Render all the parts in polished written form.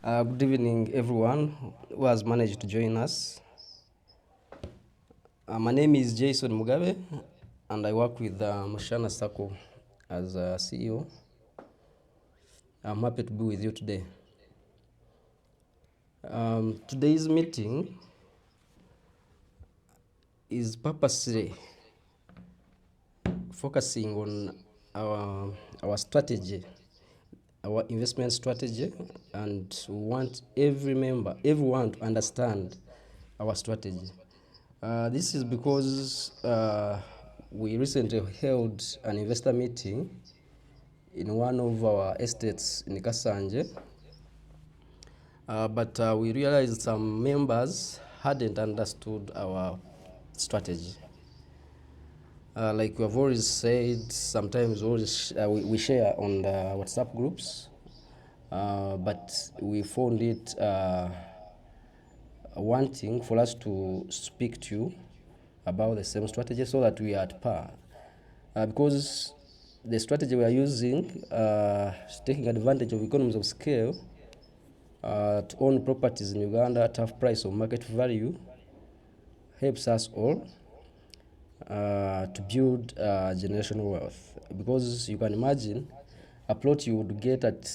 Good evening, everyone who has managed to join us. My name is Jason Mugabe, and I work with Mushana Sacco as a CEO. I'm happy to be with you today. Today's meeting is purposely focusing on our strategy, our investment strategy, and we want everyone to understand our strategy. This is because we recently held an investor meeting in one of our estates in Kasanje, but we realized some members hadn't understood our strategy. Like we have always said, sometimes we share on the WhatsApp groups, but we found it wanting for us to speak to you about the same strategy so that we are at par. Because the strategy we are using is taking advantage of economies of scale to own properties in Uganda at half price or market value helps us all to build generational wealth. Because you can imagine a plot you would get at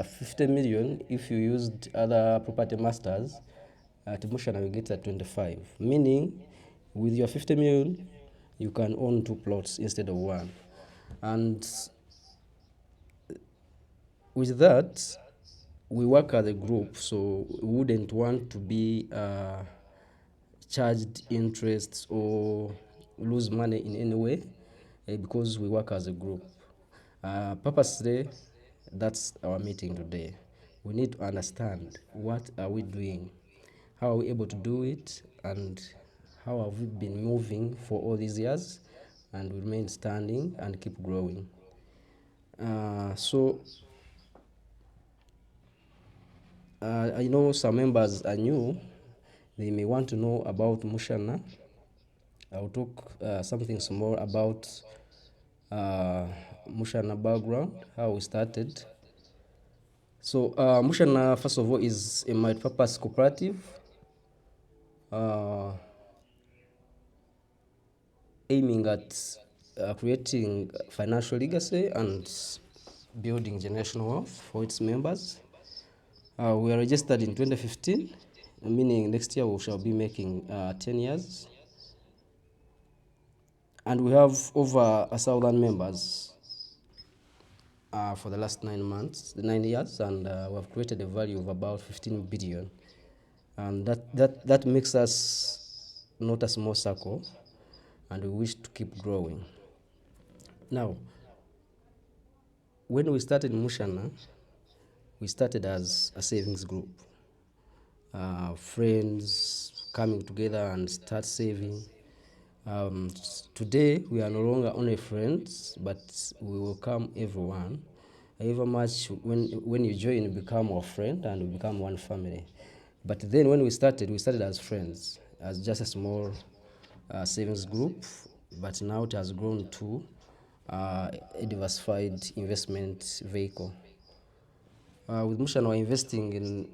50 million if you used other property masters. At Mushana, you get at 25, meaning with your 50 million, you can own 2 plots instead of 1. And with that, we work as a group, so we wouldn't want to be charged interest or lose money in any way because we work as a group. Purposely, that's our meeting today. We need to understand what are we doing, how are we able to do it, and how have we been moving for all these years and remain standing and keep growing. I know some members are new. They may want to know about Mushana. I'll talk something small about Mushana background, how we started. So Mushana, first of all, is a multi-purpose cooperative aiming at creating financial legacy and building generational wealth for its members. We are registered in 2015, meaning next year we shall be making 10 years. And we have over 1,000 members for the last 9 years, and we have created a value of about 15 billion. And that makes us not a small circle, and we wish to keep growing. Now, when we started Mushana, we started as a savings group. Friends coming together and start saving. Today, we are no longer only friends, but we welcome everyone. However much, when you join, you become our friend and we become one family. But then when we started as friends, as just a small savings group, but now it has grown to a diversified investment vehicle. With Mushana, we're investing in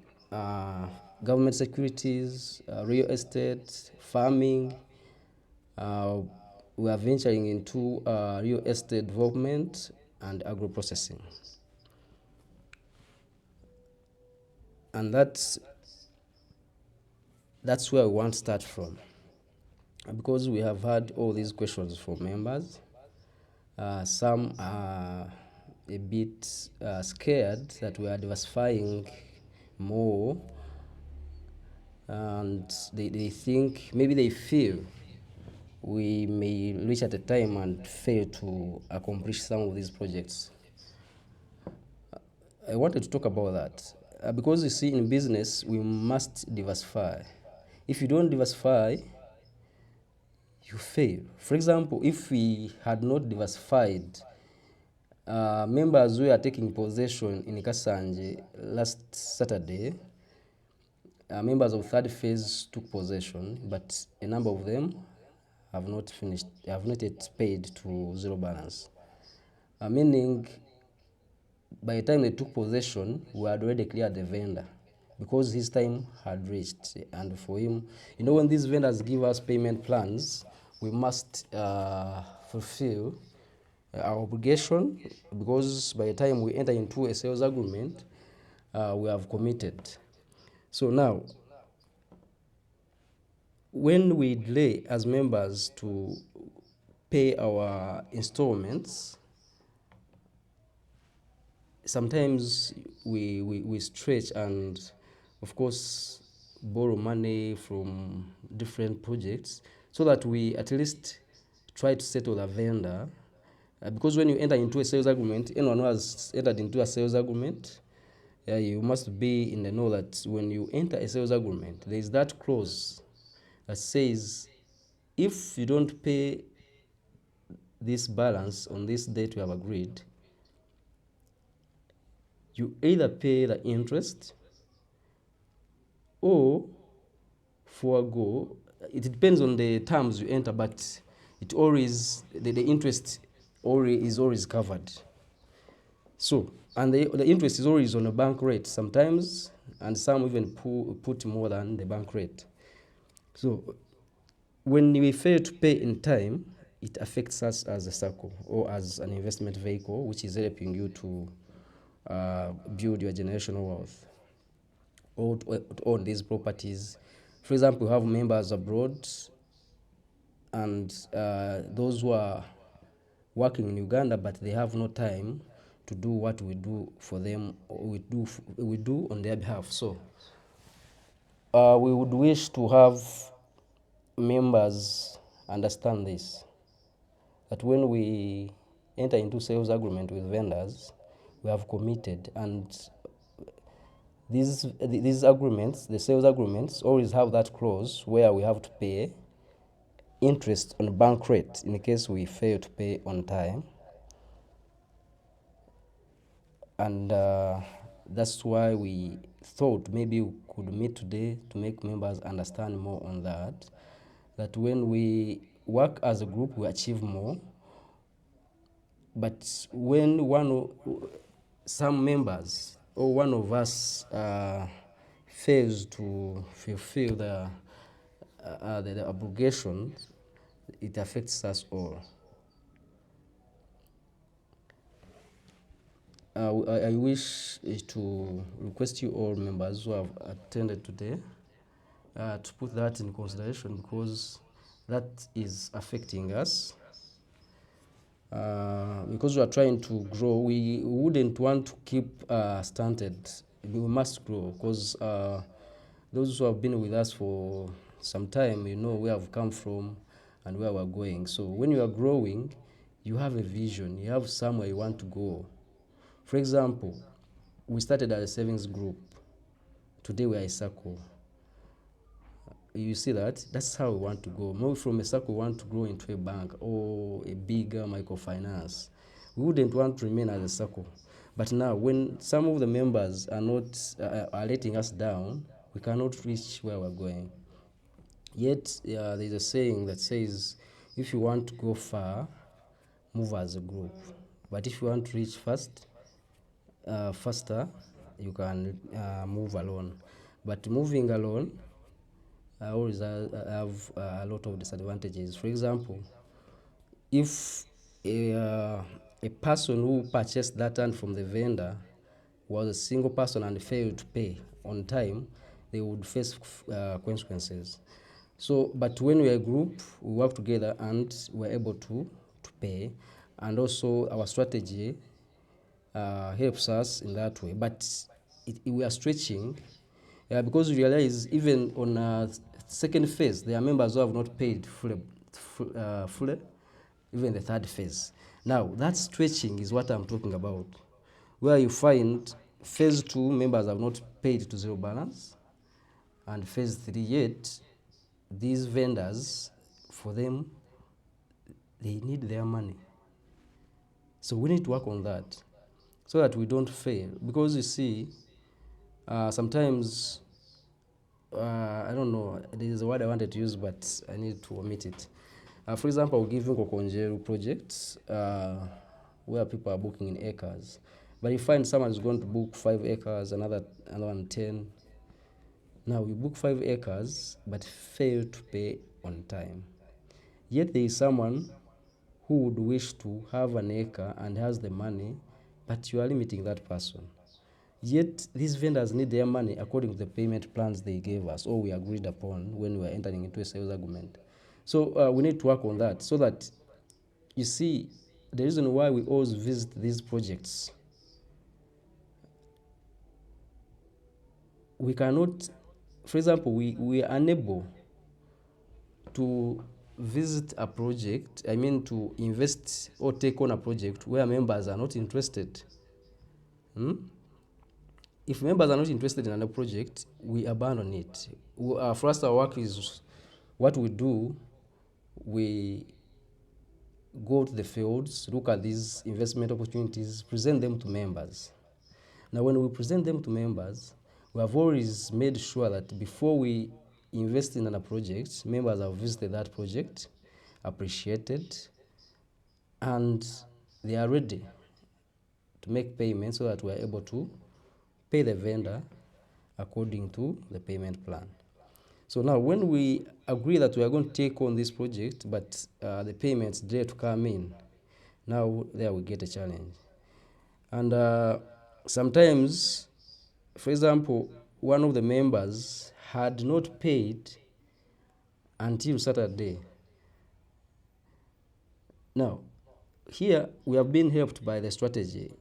government securities, real estate, farming. We are venturing into real estate development and agro-processing. And that's where we want to start from. Because we have had all these questions from members. Some are a bit scared that we are diversifying more, and they think, maybe they feel we may reach at a time and fail to accomplish some of these projects. I wanted to talk about that because you see, in business, we must diversify. If you don't diversify, you fail. For example, if we had not diversified, members who are taking possession in Kasanje last Saturday, members of third phase took possession, but a number of them have not yet paid to zero balance. Meaning, by the time they took possession, we had already cleared the vendor. because his time had reached. And for him, when these vendors give us payment plans, we must fulfill our obligation, because by the time we enter into a sales agreement, we have committed. So now, when we delay as members to pay our installments, sometimes we stretch and, of course, borrow money from different projects so that we at least try to settle the vendor. Because when you enter into a sales agreement, anyone who has entered into a sales agreement, you must be in the know that when you enter a sales agreement, there is that clause that says, if you don't pay this balance on this date we have agreed, you either pay the interest or forego. It depends on the terms you enter, but it always, the interest is always covered. So, and the interest is always on a bank rate sometimes, and some even put more than the bank rate. So when we fail to pay in time, it affects us as a circle or as an investment vehicle, which is helping you to build your generational wealth or to own these properties. For example, we have members abroad, and those who are working in Uganda, but they have no time to do what we do for them, or we do on their behalf. So we would wish to have members understand this, that when we enter into sales agreement with vendors, we have committed, and these agreements, the sales agreements, always have that clause where we have to pay interest on bank rate in case we fail to pay on time. And that's why we thought maybe we could meet today to make members understand more on that when we work as a group, we achieve more. But when some members or one of us fails to fulfill the obligations, it affects us all. I wish to request you all members who have attended today to put that in consideration, because that is affecting us. Because we are trying to grow, we wouldn't want to keep stunted. We must grow, because those who have been with us for some time, where I've come from and where we're going. So when you are growing, you have a vision, you have somewhere you want to go. For example, we started as a savings group. Today we are a circle. You see that? That's how we want to go. Maybe from a circle, we want to grow into a bank or a bigger microfinance. We wouldn't want to remain as a circle. But now, when some of the members are not are letting us down, we cannot reach where we're going. Yet, there's a saying that says, if you want to go far, move as a group. But if you want to reach faster, you can move alone. But moving alone always have a lot of disadvantages. For example, if a person who purchased that land from the vendor was a single person and failed to pay on time, they would face consequences. So, but when we are a group, we work together and we're able to pay. And also our strategy helps us in that way. But we are stretching because we realize even on second phase, there are members who have not paid fully, even the third phase. Now, that stretching is what I'm talking about, where you find phase 2 members have not paid to zero balance, and phase 3 yet, these vendors, for them, they need their money. So we need to work on that so that we don't fail. Because you see, sometimes, I don't know, there is a word I wanted to use, but I need to omit it. For example, I'll give you Kokonjeru projects where people are booking in acres. But you find someone is going to book 5 acres, another one 10. Now you book 5 acres but fail to pay on time. Yet there is someone who would wish to have an acre and has the money, but you are limiting that person. Yet these vendors need their money according to the payment plans they gave us or we agreed upon when we were entering into a sales agreement. So we need to work on that so that, you see, the reason why we always visit these projects, we cannot, for example, we are unable to visit a project, to invest or take on a project where members are not interested. If members are not interested in a project, we abandon it. For us, our work is what we do. We go to the fields, look at these investment opportunities, present them to members. Now, when we present them to members, we have always made sure that before we invest in a project, members have visited that project, appreciated, and they are ready to make payments so that we are able to pay the vendor according to the payment plan. So now when we agree that we are going to take on this project, but the payments dare to come in, now there we get a challenge. And sometimes, for example, one of the members had not paid until Saturday. Now, here we have been helped by the strategy,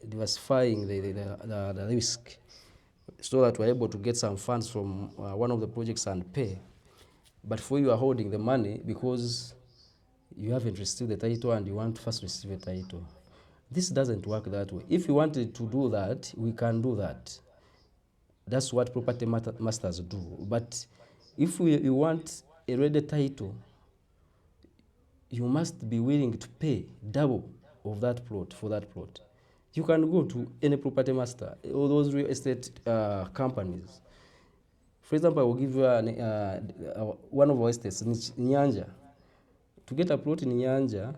diversifying the risk, so that we're able to get some funds from one of the projects and pay. But for you are holding the money because you haven't received the title and you want to first receive a title. This doesn't work that way. If you wanted to do that, we can do that. That's what property masters do. But if you want a ready title, you must be willing to pay double of that plot for that plot. You can go to any property master, all those real estate companies. For example, I will give you one of our estates, Nyanja. To get a plot in Nyanja,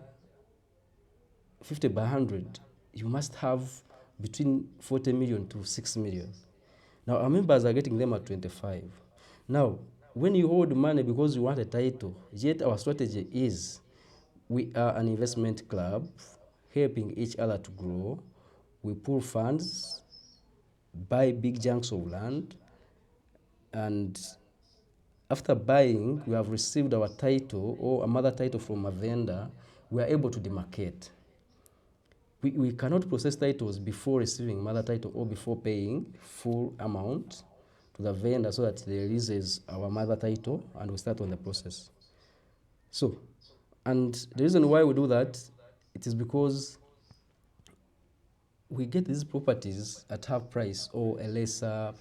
50 by 100, you must have between 40 million to 6 million. Now, our members are getting them at 25. Now, when you hold money because you want a title, yet our strategy is we are an investment club helping each other to grow. We pool funds, buy big chunks of land, and after buying, we have received our title or a mother title from a vendor, we are able to demarcate. We cannot process titles before receiving mother title or before paying full amount to the vendor so that they releases our mother title and we start on the process. So, and the reason why we do that, it is because we get these properties at half price or a lesser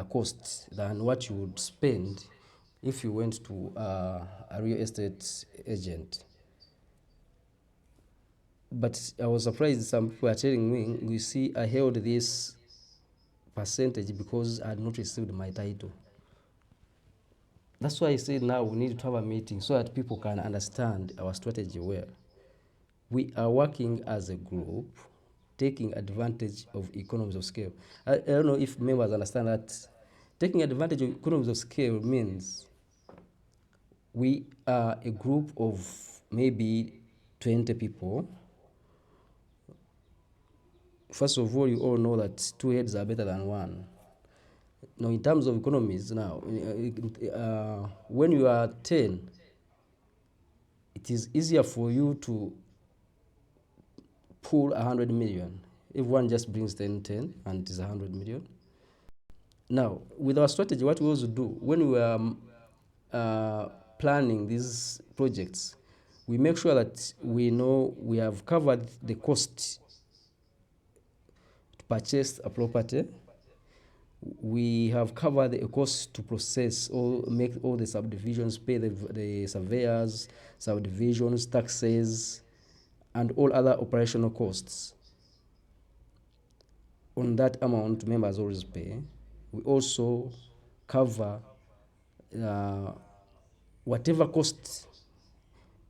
cost than what you would spend if you went to a real estate agent. But I was surprised some people are telling me, you see, I held this percentage because I had not received my title. That's why I said now we need to have a meeting so that people can understand our strategy well. We are working as a group, taking advantage of economies of scale. I don't know if members understand that taking advantage of economies of scale means we are a group of maybe 20 people. First of all, you all know that 2 heads are better than 1. Now, in terms of economies, now, when you are 10, it is easier for you to pool 100 million. If one just brings 10, and it is 100 million. Now, with our strategy, what we also do, when we are planning these projects, we make sure that we know we have covered the cost to purchase a property. We have covered the cost to process or make all the subdivisions, pay the surveyors, subdivisions, taxes, and all other operational costs. On that amount, members always pay. We also cover whatever cost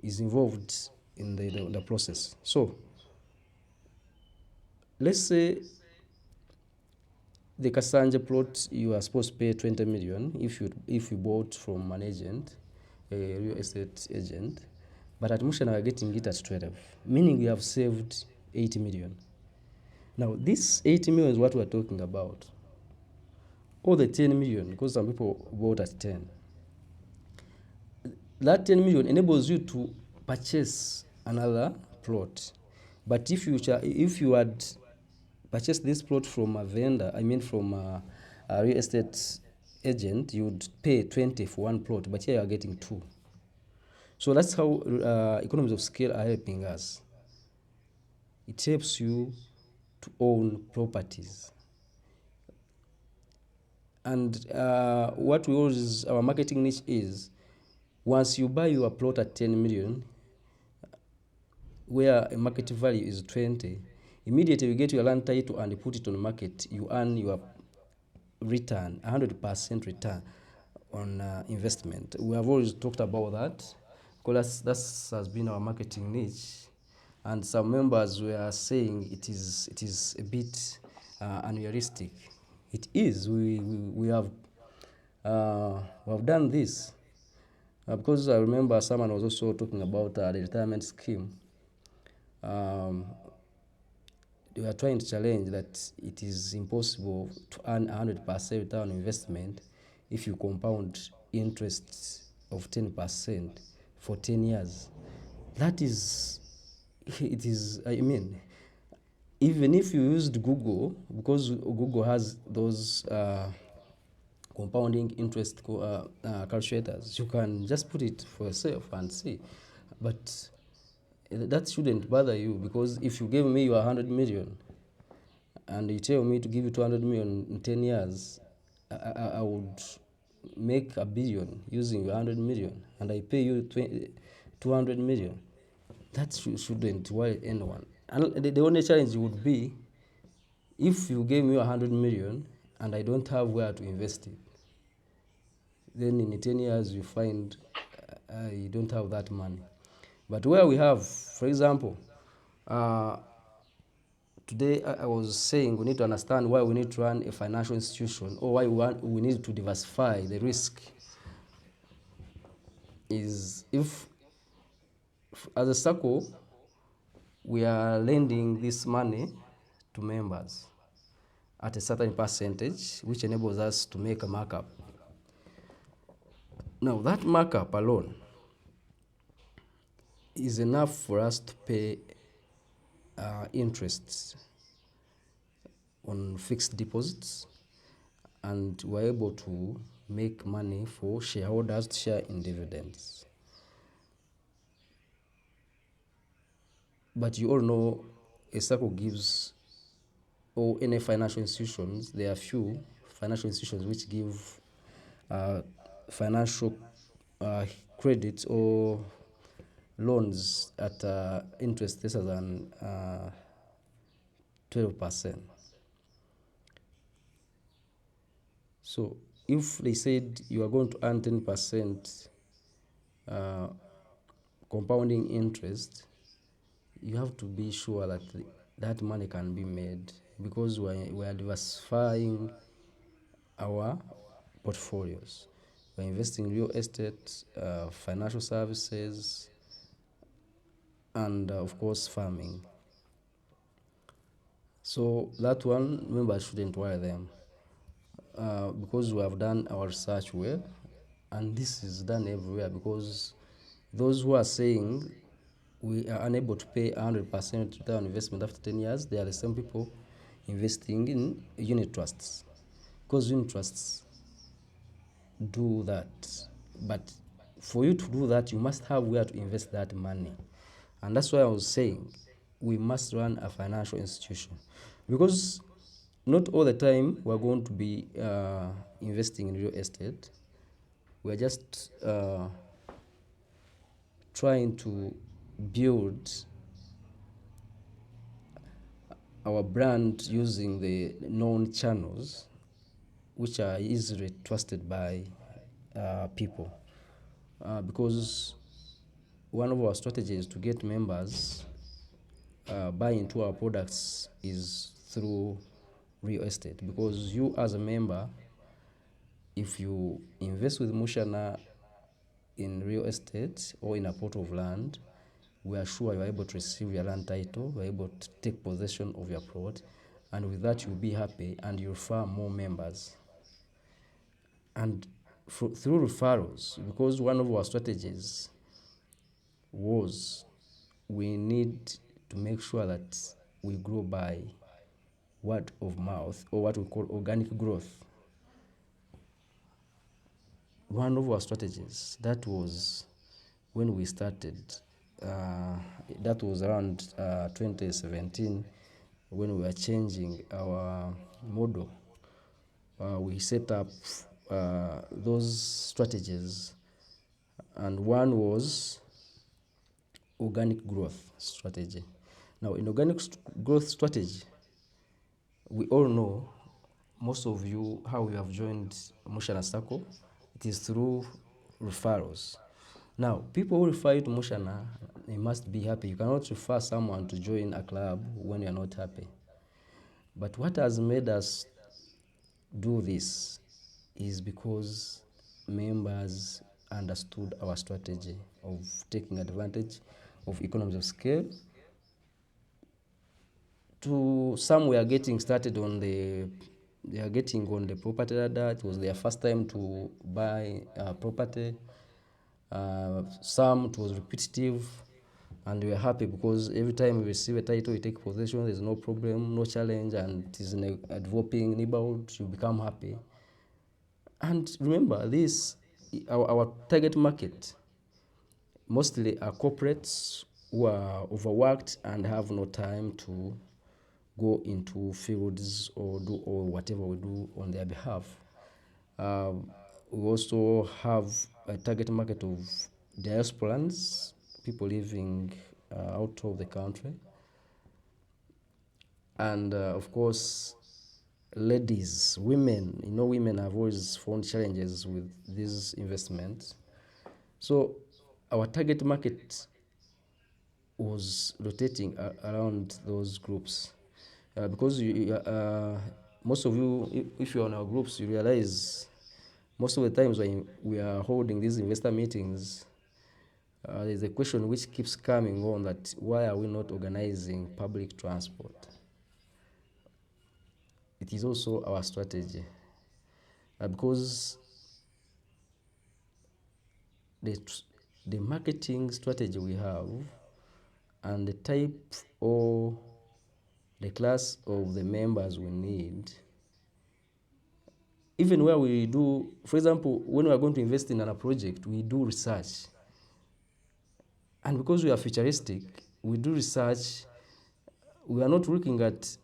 is involved in the process. So, let's say The Kasanje plot, you are supposed to pay 20 million if you bought from an agent, a real estate agent. But at Mushana, we are getting it at 12, meaning we have saved 80 million. Now, this 80 million is what we're talking about. Or the 10 million, because some people bought at 10. That 10 million enables you to purchase another plot. But if you had purchased this plot from a vendor, from a real estate agent, you would pay 20 for one plot, but here you are getting 2. So that's how economies of scale are helping us. It helps you to own properties. And what we always, our marketing niche is, once you buy your plot at 10 million, where a market value is 20, immediately you get your land title and you put it on the market, you earn your return, 100% return on investment. We have always talked about that, because that has been our marketing niche. And some members were saying it is a bit unrealistic. It is. We have done this because I remember someone was also talking about the retirement scheme. They were trying to challenge that it is impossible to earn 100% return on investment if you compound interest of 10% for 10 years. That is, it is, even if you used Google, because Google has those compounding interest calculators, you can just put it for yourself and see. But that shouldn't bother you, because if you gave me your 100 million and you tell me to give you 200 million in 10 years, I would make $1 billion using 100 million, and I pay you 200 million. That shouldn't worry anyone. And the only challenge would be if you gave me 100 million and I don't have where to invest it. Then in 10 years you find you don't have that money. But where we have, for example, today I was saying we need to understand why we need to run a financial institution, or why we need to diversify the risk. Is if as a Sacco, we are lending this money to members at a certain percentage, which enables us to make a markup. Now, that markup alone is enough for us to pay interests on fixed deposits, and we're able to make money for shareholders to share in dividends. But you all know a Sacco gives, or any financial institutions, there are few financial institutions which give financial credit or loans at interest lesser than 12%. So if they said you are going to earn 10% compounding interest, you have to be sure that that money can be made, because we are diversifying our portfolios. We're investing in real estate, financial services, and of course farming. So that one, members shouldn't worry them, because we have done our research well, and this is done everywhere. Because those who are saying we are unable to pay 100% return on investment after 10 years, they are the same people investing in unit trusts, because unit trusts do that. But for you to do that, you must have where to invest that money. And that's why I was saying we must run a financial institution, because not all the time we're going to be investing in real estate. We're just trying to build our brand using the known channels, which are easily trusted by people. Because one of our strategies to get members buy into our products is through real estate, because you as a member, if you invest with Mushana in real estate or in a plot of land, we are sure you are able to receive your land title, you are able to take possession of your plot, and with that you'll be happy and you'll refer more members. And through referrals, because one of our strategies was we need to make sure that we grow by word of mouth, or what we call organic growth. One of our strategies, that was when we started, uh, that was around 2017, when we were changing our model. We set up those strategies, and one was organic growth strategy. Now, in organic growth strategy, we all know, most of you, how we have joined Mushana Sacco. It is through referrals. Now, people who refer you to Mushana, they must be happy. You cannot refer someone to join a club when you're not happy. But what has made us do this is because members understood our strategy of taking advantage of economies of scale. To some, we are getting started on they are getting on the property ladder. It was their first time to buy property. Some, it was repetitive, and we are happy because every time we receive a title, we take possession, there's no problem, no challenge, and it is in a developing neighborhood, you become happy. And remember, our target market mostly are corporates who are overworked and have no time to go into fields or do or whatever we do on their behalf. We also have a target market of diasporans, people living out of the country, and of course, ladies, women. You know, women have always found challenges with these investments. So our target market was rotating around those groups, because most of you, if you're on our groups, you realize most of the times when we are holding these investor meetings, there's a question which keeps coming on, that why are we not organizing public transport? It is also our strategy, because the marketing strategy we have and the type or the class of the members we need, even where we do, for example, when we are going to invest in a project, we do research. And because we are futuristic, we do research. We are not looking at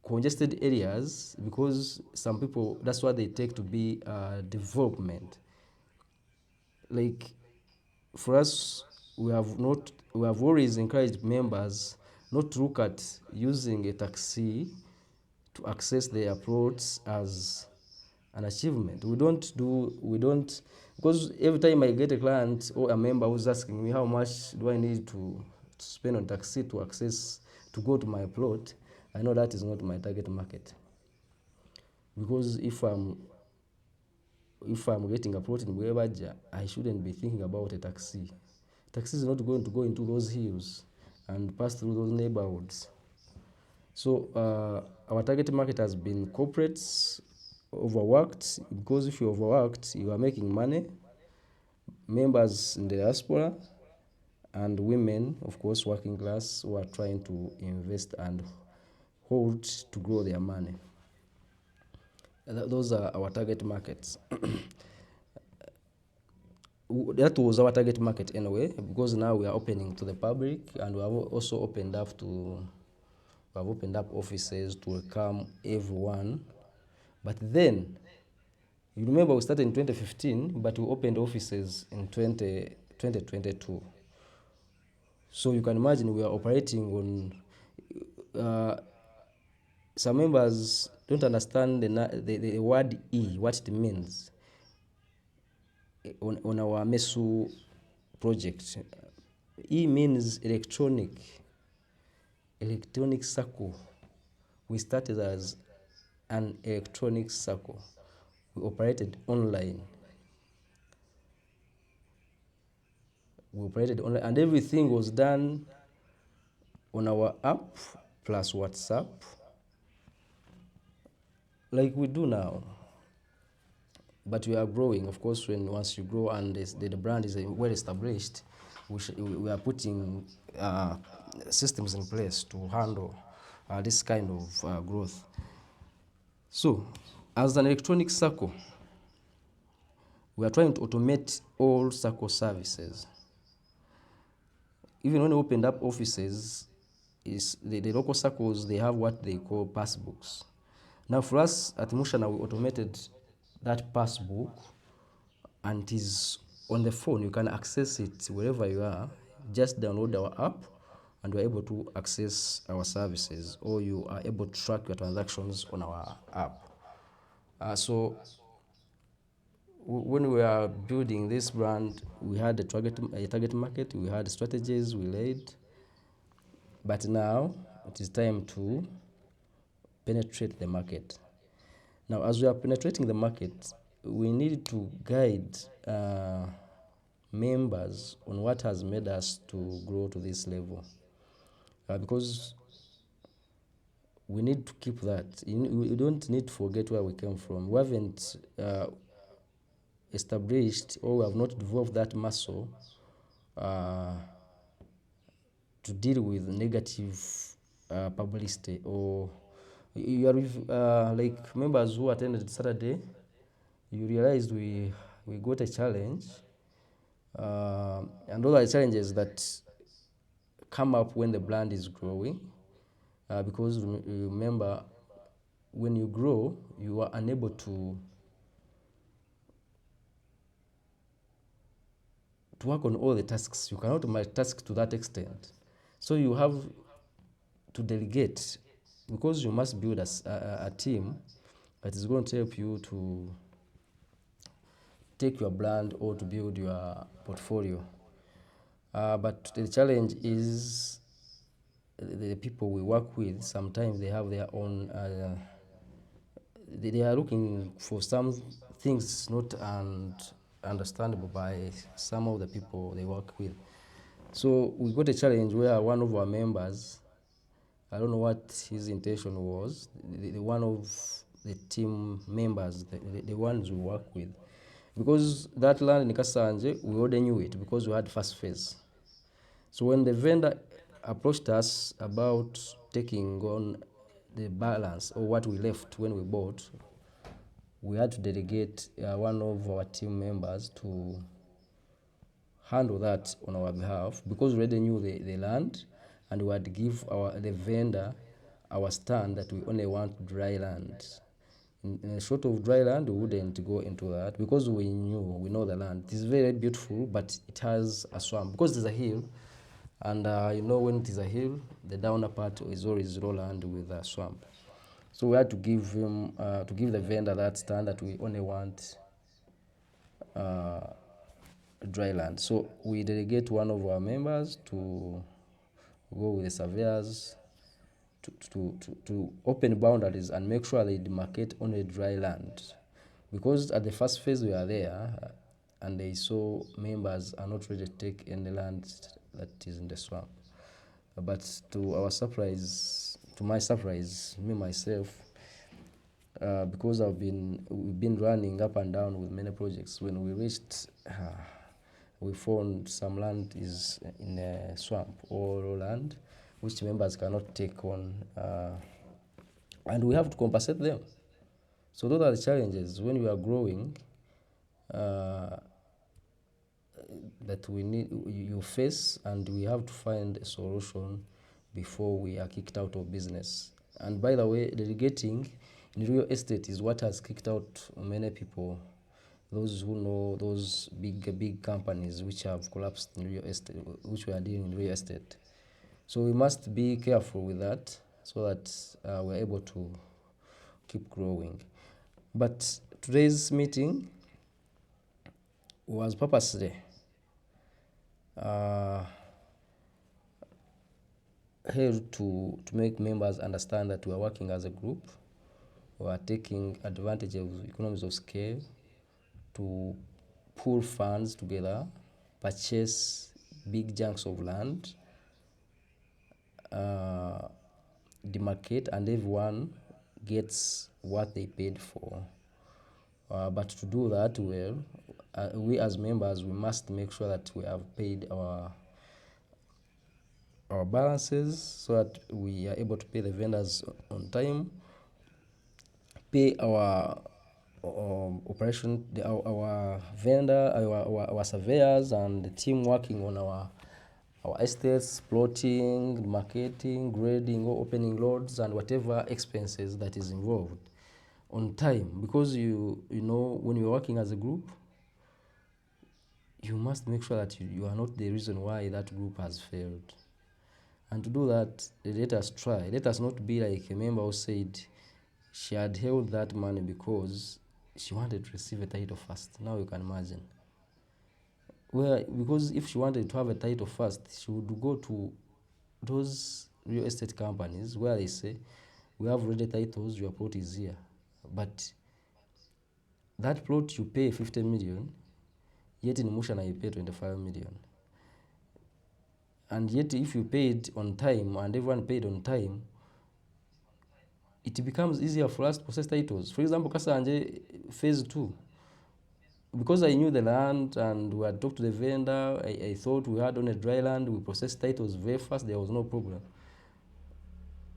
congested areas, because some people, that's what they take to be development. Like, for us, we have always encouraged members not to look at using a taxi to access their plots as an achievement. We don't, because every time I get a client or a member who's asking me how much do I need to spend on taxi to access, to go to my plot, I know that is not my target market. Because if I'm getting a plot in Bwebaja, I shouldn't be thinking about a taxi. Taxi is not going to go into those hills and pass through those neighborhoods. So our target market has been corporates, overworked, because if you're overworked, you are making money, members in the diaspora, and women, of course, working class, who are trying to invest and hold to grow their money. Those are our target markets. That was our target market anyway, because now we are opening to the public, and we have also opened up offices to welcome everyone. But then, you remember we started in 2015, but we opened offices in 2022. So you can imagine we are operating on, some members don't understand the word E, what it means on our MESU project. E means electronic circle. We started as an electronic circle. We operated online. And everything was done on our app plus WhatsApp, like we do now. But we are growing, of course. Once you grow and the brand is well established, we are putting systems in place to handle this kind of growth. So, as an electronic circle, we are trying to automate all circle services. Even when we opened up offices, the local circles, they have what they call passbooks. Now for us at Mushana, we automated that passbook, and it is on the phone. You can access it wherever you are. Just download our app and you're able to access our services, or you are able to track your transactions on our app. So when we were building this brand, we had a target market, we had strategies we laid, but now it is time to penetrate the market. Now, as we are penetrating the market, we need to guide members on what has made us to grow to this level, because we need to keep that. We don't need to forget where we came from. We haven't established, or we have not developed that muscle to deal with negative publicity. Or you are like members who attended Saturday, you realized we got a challenge, and those are the challenges that come up when the brand is growing, because remember, when you grow, you are unable to work on all the tasks. You cannot multitask to that extent. So you have to delegate, because you must build a team that is going to help you to take your brand or to build your portfolio. But the challenge is the people we work with. Sometimes they have their own, they are looking for some things not understandable by some of the people they work with. So we got a challenge where one of our members, I don't know what his intention was, the one of the team members, the ones we work with, because that land in Kasanje, we already knew it because we had first phase. So when the vendor approached us about taking on the balance, or what we left when we bought, we had to delegate one of our team members to handle that on our behalf, because we already knew the land, and we had to give the vendor our stand that we only want dry land. In a short of dry land, we wouldn't go into that, because we know the land. It is very beautiful, but it has a swamp, because it is a hill, and when it is a hill, the downer part is always raw land with a swamp. So we had to give the vendor that stand that we only want dry land. So we delegate one of our members to go with the surveyors to open boundaries and make sure they demarcate only dry land, because at the first phase we are there, and they saw members are not ready to take any land that is in the swamp. But to our surprise, to my surprise, me myself, because we've been running up and down with many projects, when we reached, we found some land is in a swamp or land which members cannot take on, and we have to compensate them. So those are the challenges when we are growing, that you face, and we have to find a solution before we are kicked out of business. And by the way, delegating in real estate is what has kicked out many people, those who know those big companies which have collapsed in real estate, which we are dealing in real estate. So we must be careful with that, so that we're able to keep growing. But today's meeting was purposely held to make members understand that we are working as a group, we are taking advantage of economies of scale to pool funds together, purchase big chunks of land, demarcate, and everyone gets what they paid for. But to do that well, we as members, we must make sure that we have paid our balances so that we are able to pay the vendors on time, pay our our vendor, our surveyors, and the team working on our estates, plotting, marketing, grading, or opening loads, and whatever expenses that is involved on time. Because you know, when you're working as a group, you must make sure that you are not the reason why that group has failed. And to do that, let us try. Let us not be like a member who said she had held that money because she wanted to receive a title first. Now you can imagine. Because if she wanted to have a title first, she would go to those real estate companies where they say, we have ready titles, your plot is here. But that plot you pay 50 million, yet in Mushana you pay 25 million. And yet if you paid on time and everyone paid on time, it becomes easier for us to process titles. For example, Kasanje phase 2. Because I knew the land and we had talked to the vendor, I thought we had on a dry land, we processed titles very fast, there was no problem.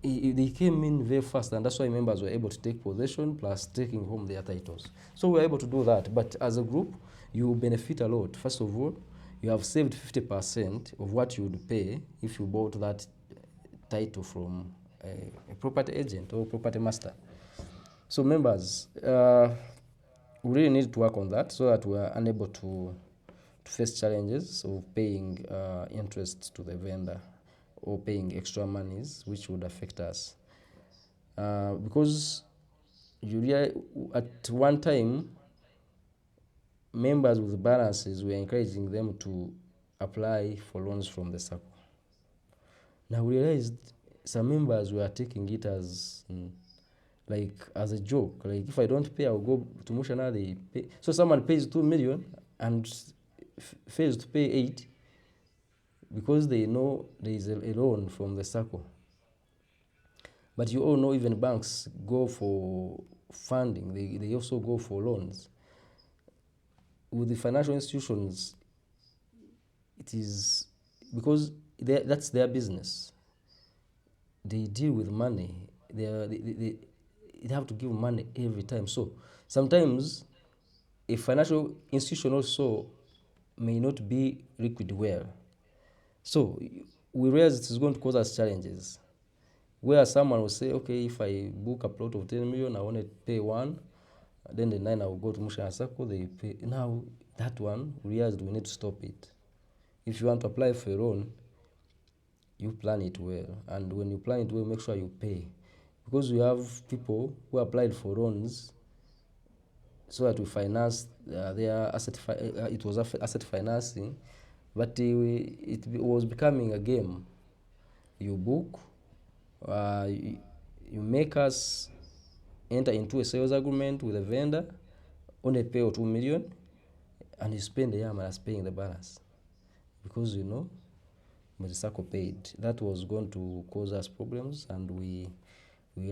They came in very fast, and that's why members were able to take possession plus taking home their titles. So we were able to do that. But as a group, you benefit a lot. First of all, you have saved 50% of what you would pay if you bought that title from a property agent or property master. So members, we really need to work on that so that we are unable to face challenges of paying interest to the vendor or paying extra monies which would affect us. Because at one time, members with balances were encouraging them to apply for loans from the Sacco. Now we realized some members were taking it as as a joke. Like, if I don't pay, I'll go to Mushana, they pay. So someone pays 2 million and fails to pay 8 because they know there is a loan from the Sacco. But you all know even banks go for funding. They also go for loans. With the financial institutions, it is because that's their business. They deal with money. They have to give money every time. So sometimes a financial institution also may not be liquid well. So we realize it is going to cause us challenges. Where someone will say, okay, if I book a plot of 10 million, I want to pay 1, then the 9 I will go to Mushana Sacco, they pay. Now that one, we realized we need to stop it. If you want to apply for a loan, you plan it well. And when you plan it well, make sure you pay. Because we have people who applied for loans so that we finance their asset, it was asset financing, but it was becoming a game. You book, you make us enter into a sales agreement with a vendor on a pay of 2 million, and you spend the year minus paying the balance. Because the Sacco paid. That was going to cause us problems, and we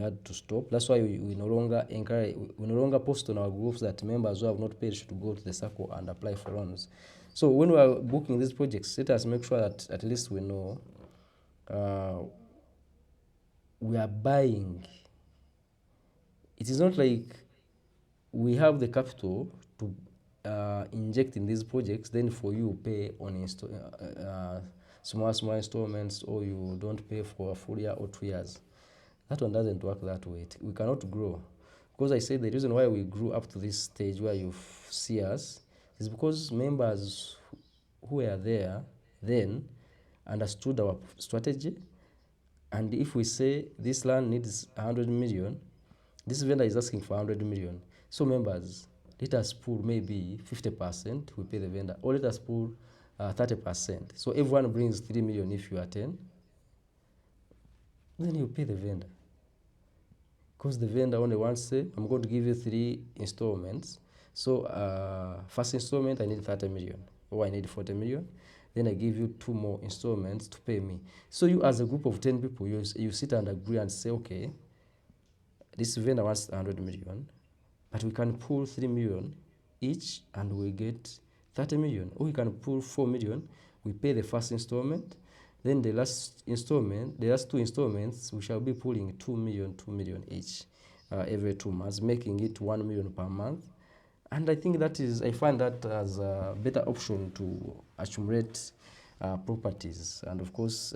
had to stop. That's why we no longer encourage, we no longer post on our groups that members who have not paid should go to the Sacco and apply for loans. So when we are booking these projects, let us make sure that at least we know we are buying. It is not like we have the capital to inject in these projects, then for you pay on small installments, or you don't pay for a full year or 2 years. That one doesn't work that way. We cannot grow. Because I say the reason why we grew up to this stage where you see us is because members who were there then understood our strategy. And if we say this land needs 100 million, this vendor is asking for 100 million. So members, let us pull maybe 50%, we pay the vendor, or let us pull 30%. So everyone brings 3 million if you are 10, then you pay the vendor. because the vendor only wants to say, I'm going to give you 3 installments. So first installment, I need 30 million, or I need 40 million. Then I give you 2 more installments to pay me. So you, as a group of 10 people, you sit and agree and say, okay, this vendor wants 100 million, but we can pull 3 million each and we get 30 million. Or we can pull 4 million, we pay the first installment, then the last installment, the last 2 installments, we shall be pulling 2 million each every 2 months, making it 1 million per month. And I think that is, I find that as a better option to accumulate properties. And of course,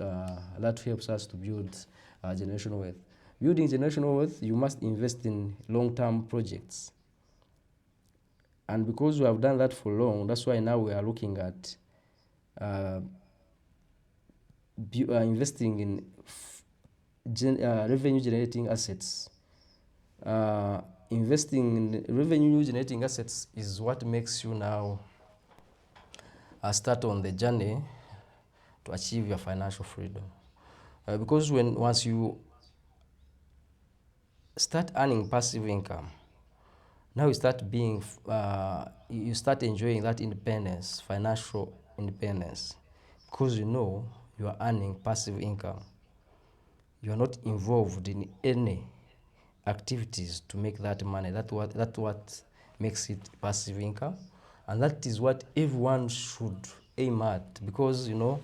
that helps us to build generational wealth. Building generational wealth, you must invest in long-term projects. And because we have done that for long, that's why now we are looking at investing in revenue generating assets. Investing in revenue generating assets is what makes you now start on the journey to achieve your financial freedom. Because once you start earning passive income, now you start being, you start enjoying that independence, financial independence, because you know you are earning passive income. You are not involved in any activities to make that money. That's what makes it passive income, and that is what everyone should aim at, because you know,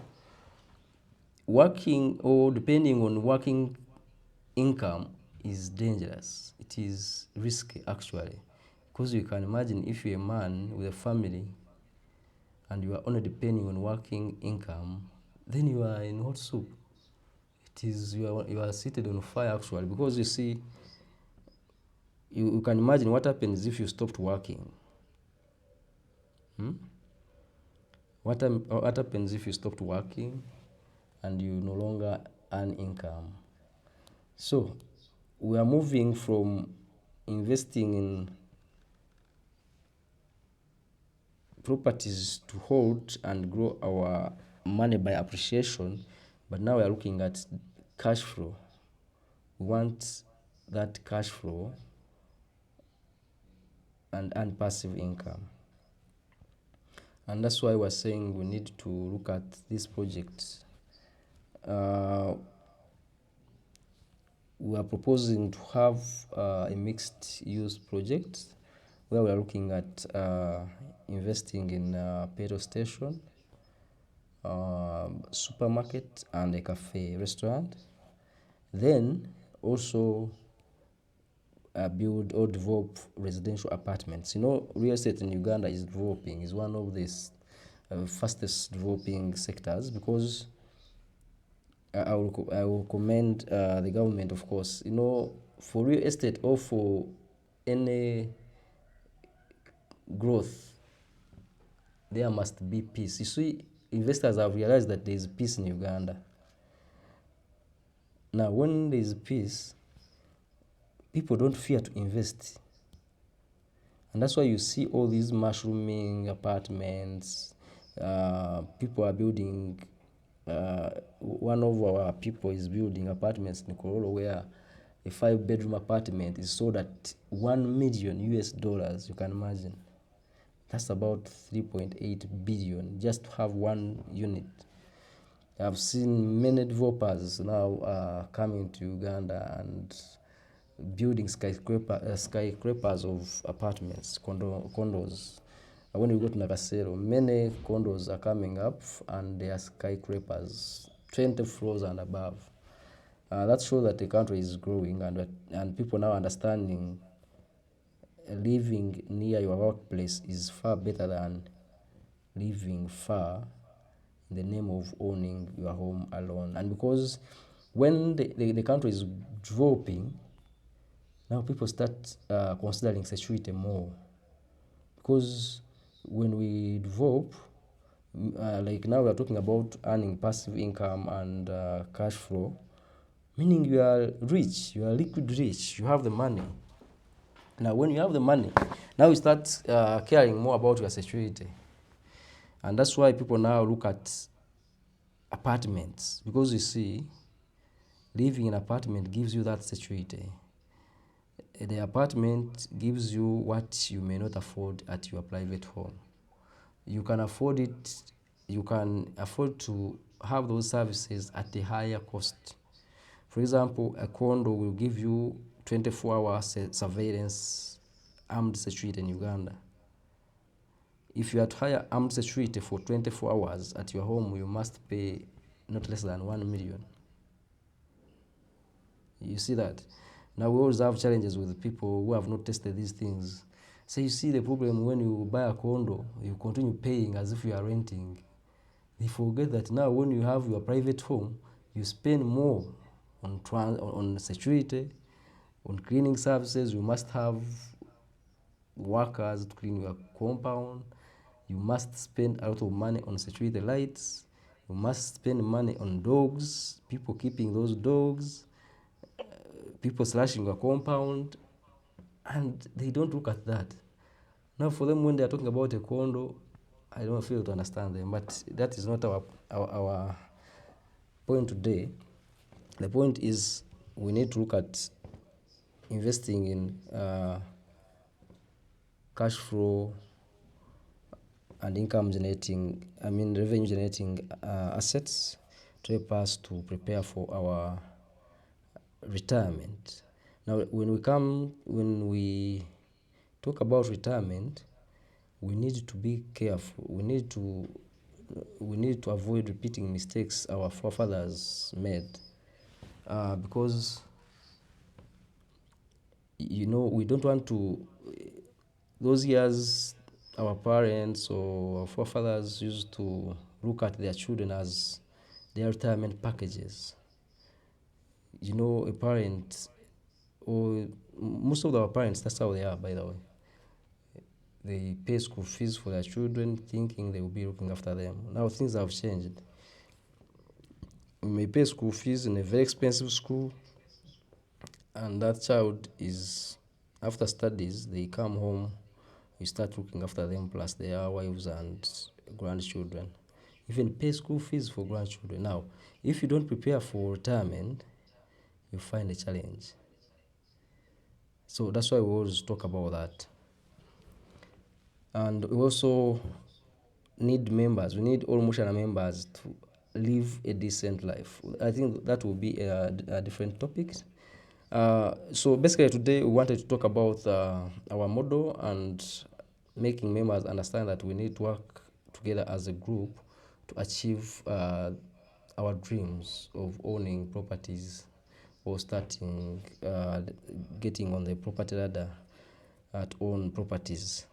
working or depending on working income is dangerous. It is risky actually, because you can imagine if you're a man with a family and you are only depending on working income, then you are in hot soup. It is, you are seated on fire actually, because you see, you can imagine what happens if you stopped working. What happens if you stopped working and you no longer earn income? So we are moving from investing in properties to hold and grow our money by appreciation, but now we are looking at cash flow. We want that cash flow and earn passive income. And that's why we're saying we need to look at these projects. We are proposing to have a mixed use project where we are looking at investing in a petrol station, supermarket, and a cafe restaurant. Then also build or develop residential apartments. You know, real estate in Uganda is developing, is one of the fastest developing sectors, because I will commend the government, of course. You know, for real estate or for any growth, there must be peace. You see, investors have realized that there is peace in Uganda. Now, when there is peace, people don't fear to invest. And that's why you see all these mushrooming apartments. People are building, one of our people is building apartments in Korolo where a 5-bedroom apartment is sold at $1 million US. You can imagine. That's about 3.8 billion just to have one unit. I've seen many developers now coming to Uganda and building skyscrapers of apartments, condos. When you go to Nakasero, many condos are coming up and they are skyscrapers, 20 floors and above. That shows that the country is growing, and people now understanding living near your workplace is far better than living far in the name of owning your home alone. And because when the country is developing, now people start considering security more. Because when we develop, like now we are talking about earning passive income and cash flow, meaning you are rich, you are liquid rich, you have the money. Now when you have the money, now you start caring more about your security. And that's why people now look at apartments, because you see, living in an apartment gives you that security. The apartment gives you what you may not afford at your private home. You can afford it, you can afford to have those services at a higher cost. For example, a condo will give you 24-hour surveillance, armed security in Uganda. If you are to hire armed security for 24 hours at your home, you must pay not less than 1 million. You see that? Now we always have challenges with people who have not tested these things. So you see the problem when you buy a condo, you continue paying as if you are renting. They forget that now when you have your private home, you spend more on security, on cleaning services. You must have workers to clean your compound. You must spend a lot of money on security lights. You must spend money on dogs, people keeping those dogs, people slashing your compound, and they don't look at that. Now for them, when they are talking about a condo, I don't feel to understand them, but that is not our point today. The point is we need to look at investing in cash flow and income generating, revenue generating assets to help us to prepare for our retirement. Now, when we talk about retirement, we need to be careful. We need to avoid repeating mistakes our forefathers made, because we don't want to. Those years, our parents or our forefathers used to look at their children as their retirement packages. A parent, or most of our parents, that's how they are, by the way. They pay school fees for their children, thinking they will be looking after them. Now things have changed. We may pay school fees in a very expensive school, and that child is, after studies, they come home, you start looking after them, plus their wives and grandchildren. Even pay school fees for grandchildren. Now, if you don't prepare for retirement, you find a challenge. So that's why we always talk about that. And we also need members. We need all Mushana members to live a decent life. I think that will be a different topic. So basically today we wanted to talk about our model and making members understand that we need to work together as a group to achieve our dreams of owning properties or starting getting on the property ladder to own properties.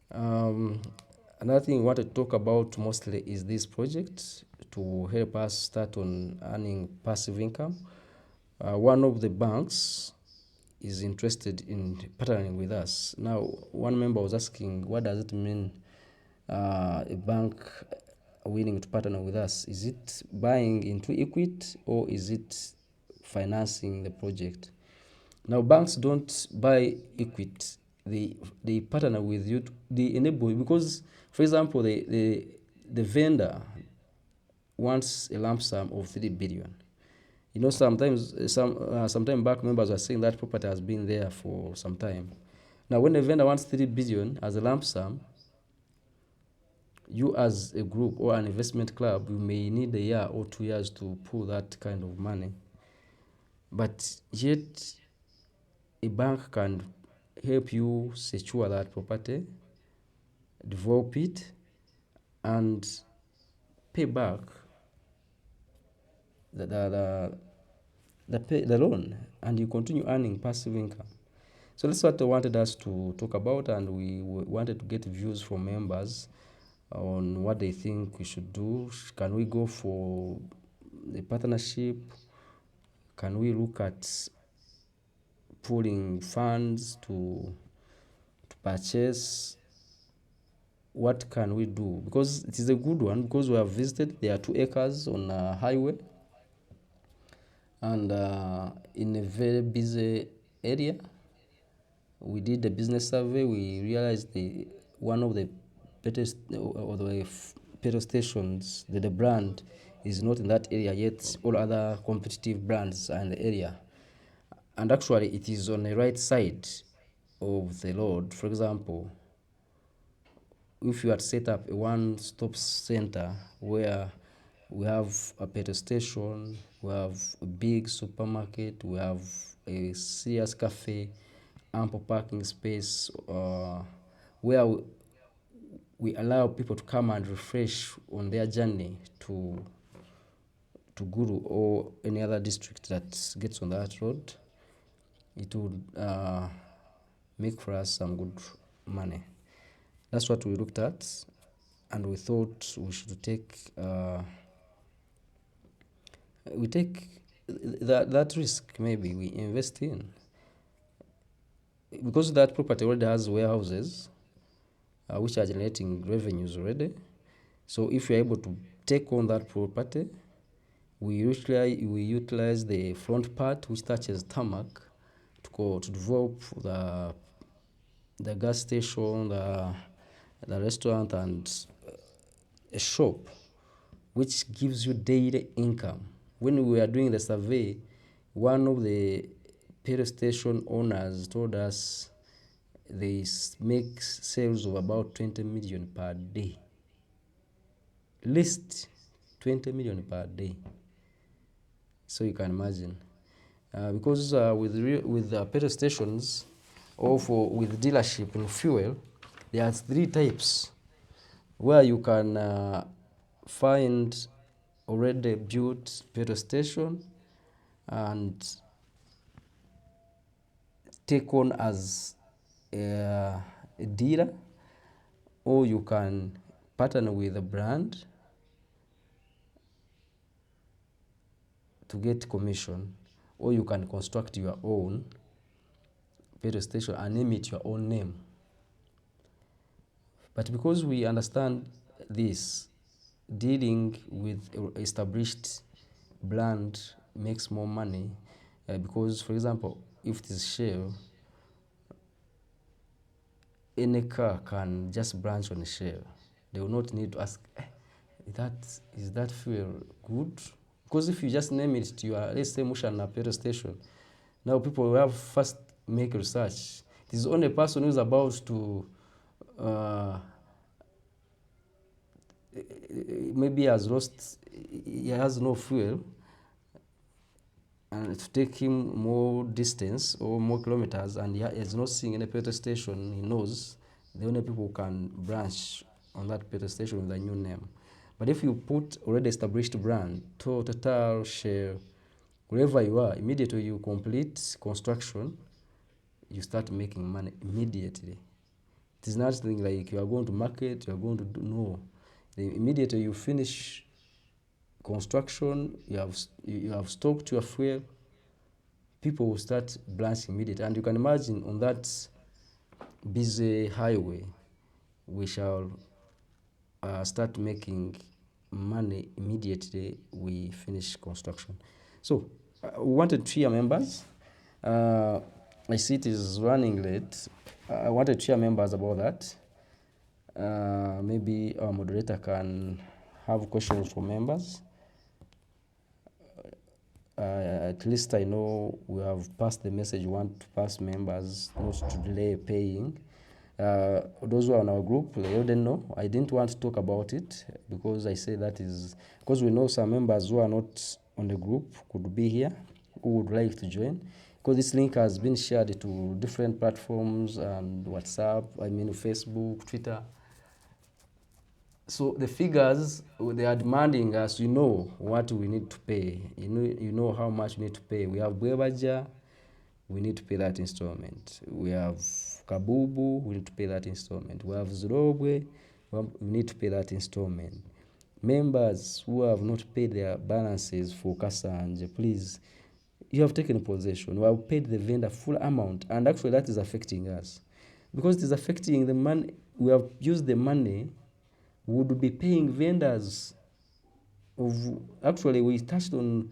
Another thing we want to talk about mostly is this project to help us start on earning passive income. One of the banks is interested in partnering with us. Now, one member was asking, what does it mean, a bank willing to partner with us? Is it buying into equity or is it financing the project? Now, banks don't buy equity. They partner with you. They enable you because, for example, the vendor wants a lump sum of 3 billion. Sometimes sometime back members are saying that property has been there for some time. Now, when the vendor wants 3 billion as a lump sum, you as a group or an investment club, you may need a year or 2 years to pull that kind of money. But yet, a bank can help you secure that property, develop it, and pay back the loan, and you continue earning passive income. So that's what I wanted us to talk about, and we wanted to get views from members on what they think we should do. Can we go for the partnership? Can we look at pooling funds to purchase? What can we do? Because it is a good one, because we have visited. There are 2 acres on a highway and in a very busy area. We did the business survey. We realized one of the petrol stations, the brand is not in that area yet. All other competitive brands are in the area. and actually it is on the right side of the road. For example, if you had set up a one-stop center where we have a petrol station, we have a big supermarket, we have a serious cafe, ample parking space, where we allow people to come and refresh on their journey to Guru or any other district that gets on that road, it would make for us some good money. That's what we looked at, and we thought we should take that risk. Maybe we invest in, because that property already has warehouses which are generating revenues already. So if you're able to take on that property, we utilize the front part which touches tarmac to develop the gas station, the restaurant, and a shop which gives you daily income. When we were doing the survey, one of the petrol station owners told us they make sales of about 20 million per day. Least 20 million per day. So you can imagine. Because with petrol stations or with dealership in fuel, there are three types where you can find already built petrol station and take on as a dealer, or you can partner with a brand to get commission, or you can construct your own petrol station and name it your own name. But because we understand this, dealing with established brand makes more money, because, for example, if it is Shell, any car can just branch on Shell. They will not need to ask, is that fuel good? Because if you just name it to your, let's say, Mushana petrol station, now people will have first make research. It is only a person who is about to maybe he has no fuel, and to take him more distance or more kilometers, and he is not seeing any petrol station, he knows the only people who can branch on that petrol station with a new name. But if you put already established brand, Total, Shell, wherever you are, immediately you complete construction, you start making money immediately. It is not something like you are going to market, you are going to do, no. Immediately you finish construction, you have stocked your fuel, people will start branching immediately. And you can imagine on that busy highway, we shall start making money immediately we finish construction. So we wanted to hear members. I see it is running late. I wanted to hear members about that. Maybe our moderator can have questions for members. At least I know we have passed the message we want to pass members, not to delay paying. Those who are on our group, they already know. I didn't want to talk about it because I say that is because we know some members who are not on the group could be here, who would like to join. Because this link has been shared to different platforms and WhatsApp, Facebook, Twitter. So the figures, they are demanding us, you know what we need to pay. You know how much we need to pay. We have Bwebaja, we need to pay that installment. We have Kabubu, we need to pay that installment. We have Zorobwe, we need to pay that installment. Members who have not paid their balances for Kasanje, please, you have taken possession. We have paid the vendor full amount, and actually that is affecting us. Because it is affecting the money, we have used the money, we would be paying vendors actually we touched on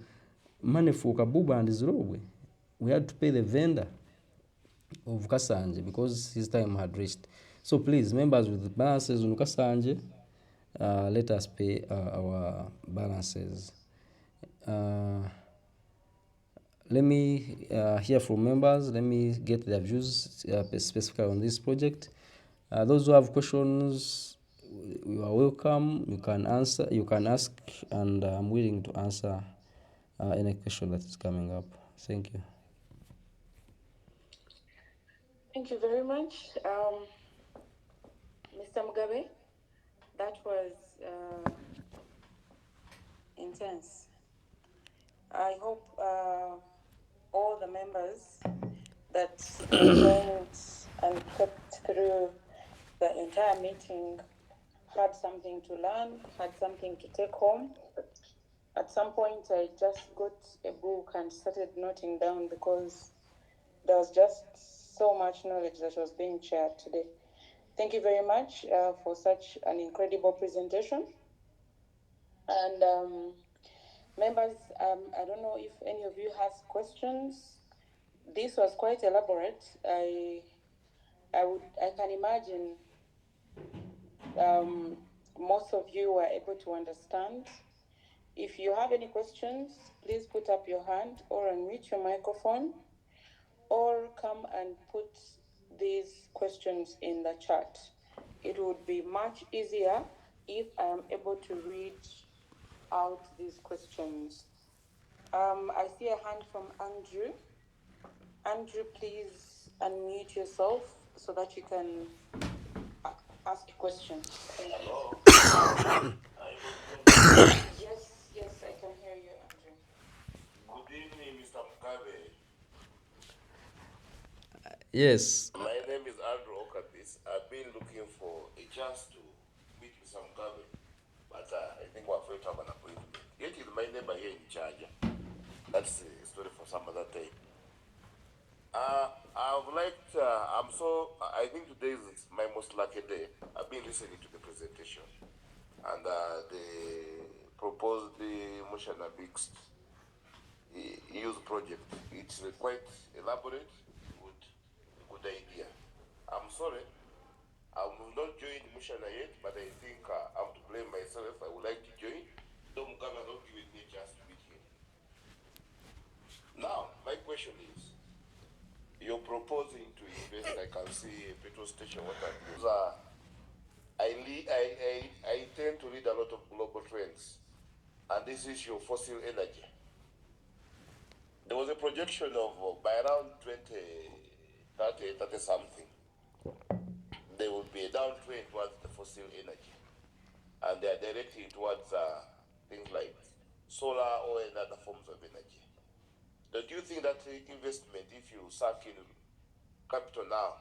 money for Kabuba and Zorobwe. We had to pay the vendor of Kasanje because his time had reached. So please, members with the balances on Kasanje, let us pay our balances. let me hear from members. Let me get their views specifically on this project. Those who have questions, you are welcome. You can answer. You can ask, and I'm willing to answer any question that is coming up. Thank you. Thank you very much, Mr. Mugabe. That was intense. I hope all the members that joined and kept through the entire meeting had something to learn, had something to take home. At some point, I just got a book and started noting down because there was just so much knowledge that was being shared today. Thank you very much for such an incredible presentation. And members, I don't know if any of you has questions. This was quite elaborate. I can imagine most of you were able to understand. If you have any questions, please put up your hand or unmute your microphone, or come and put these questions in the chat. It would be much easier if I am able to read out these questions. I see a hand from Andrew. Andrew, please unmute yourself so that you can ask a question. Hello. Yes, I can hear you, Andrew. Good evening, Mr. Mugabe. Yes. My name is Andrew Okapis. I've been looking for a chance to meet Mr. Mugabe, but I think we're afraid to have an appointment. Yet is my neighbor here in charge. That's a story for some other day. I would like to, I think today is my most lucky day. I've been listening to the presentation, and the proposed the Mushana use project. It's quite elaborate, good idea. I'm sorry, I'm not joined Mushana yet, but I think I'm to blame myself. I would like to join. Though Mugabe has not given me a chance to meet him. Now, my question is, you're proposing to invest, I can see a petrol station, what are these? I tend to read a lot of global trends, and this is your fossil energy. There was a projection of by around 30 something, there will be a downtrend towards the fossil energy, and they are directing towards things like solar or and other forms of energy. Don't you think that investment, if you suck in capital now,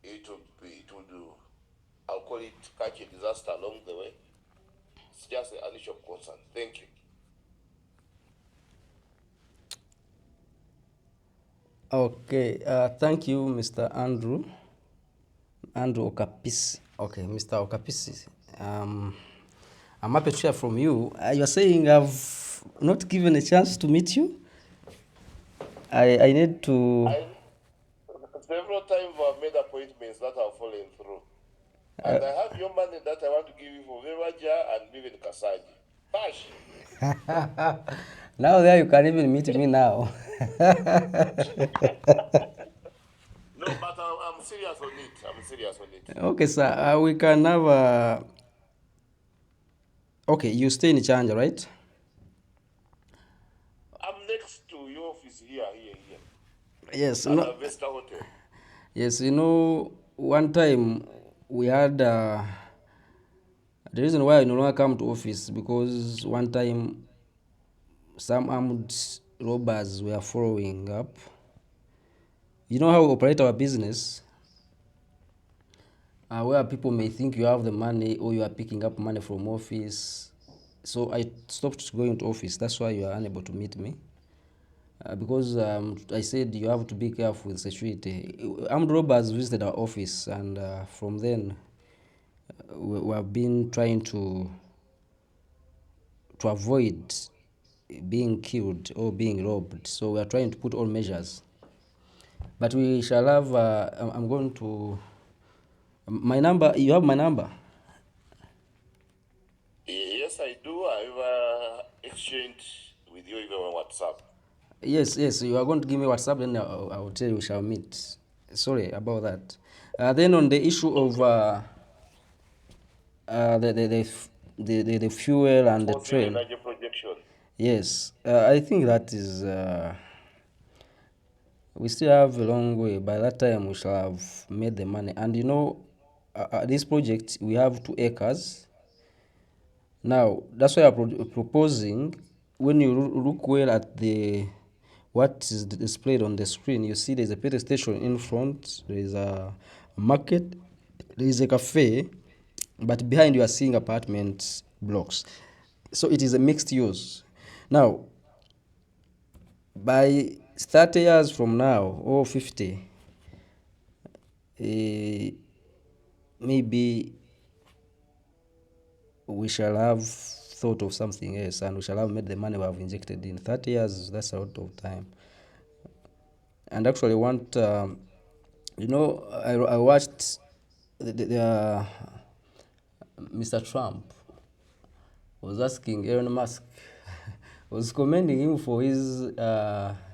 it will do, I'll call it, catch a disaster along the way? It's just an issue of concern. Thank you. Okay. Thank you, Mr. Andrew. Andrew Okapisi. Okay, Mr. Okapisi. I'm happy to hear from you. You're saying I've not given a chance to meet you? I need to. Several times I've made appointments that have fallen through. And I have your money that I want to give you for Veraja and even Kasaji. Cash. Now there you can even meet me now. No, but I'm serious on it. I'm serious on it. Okay, sir. We can have a. Okay, you stay in Chanja, right? I'm next to your office here. Yes. At No. the Vesta Hotel. Yes, one time we had the reason why I no longer come to office because one time some armed robbers were following up. You know how we operate our business, where people may think you have the money or you are picking up money from office. So I stopped going to office. That's why you are unable to meet me. Because I said you have to be careful with security. Armed robbers visited our office, and from then we have been trying to avoid being killed or being robbed. So we are trying to put all measures. But we shall have. I'm going to. My number. You have my number. Yes, I do. I've exchanged with you even on WhatsApp. Yes, yes, you are going to give me WhatsApp, then I will tell you we shall meet. Sorry about that. Then on the issue of the fuel and the Fossil train, energy projection. yes, I think that is, we still have a long way. By that time, we shall have made the money. And you know, this project, we have 2 acres. Now, that's why I'm proposing, when you look well at the what is displayed on the screen, you see there's a petrol station in front, there is a market, there is a cafe, but behind you are seeing apartment blocks. So it is a mixed use. Now, by 30 years from now, or 50, maybe we shall have thought of something else, and we shall have made the money we have injected in 30 years. That's a lot of time. And actually want, I watched Mr. Trump was asking Elon Musk, was commending him for his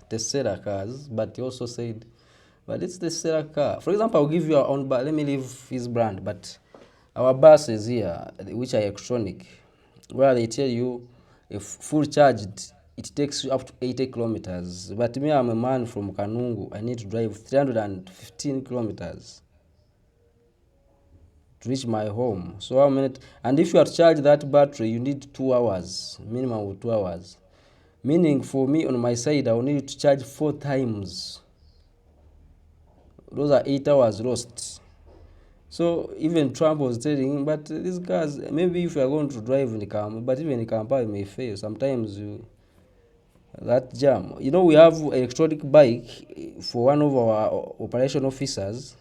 Tesla cars, but he also said, but it's the Tesla car. For example, I'll give you our own bus. Let me leave his brand, but our buses here, which are electronic, where they tell you if full charged, it takes you up to 80 kilometers. But me, I'm a man from Kanungu. I need to drive 315 kilometers to reach my home. So how many? And if you are to charge that battery, you need 2 hours, minimum of 2 hours. Meaning for me on my side, I will need to charge 4 times. Those are 8 hours lost. So even Trump was telling, but these cars, maybe if you are going to drive in the car, but even in Kampala may fail. Sometimes that jam. You know, we have electronic bike for one of our operation officers.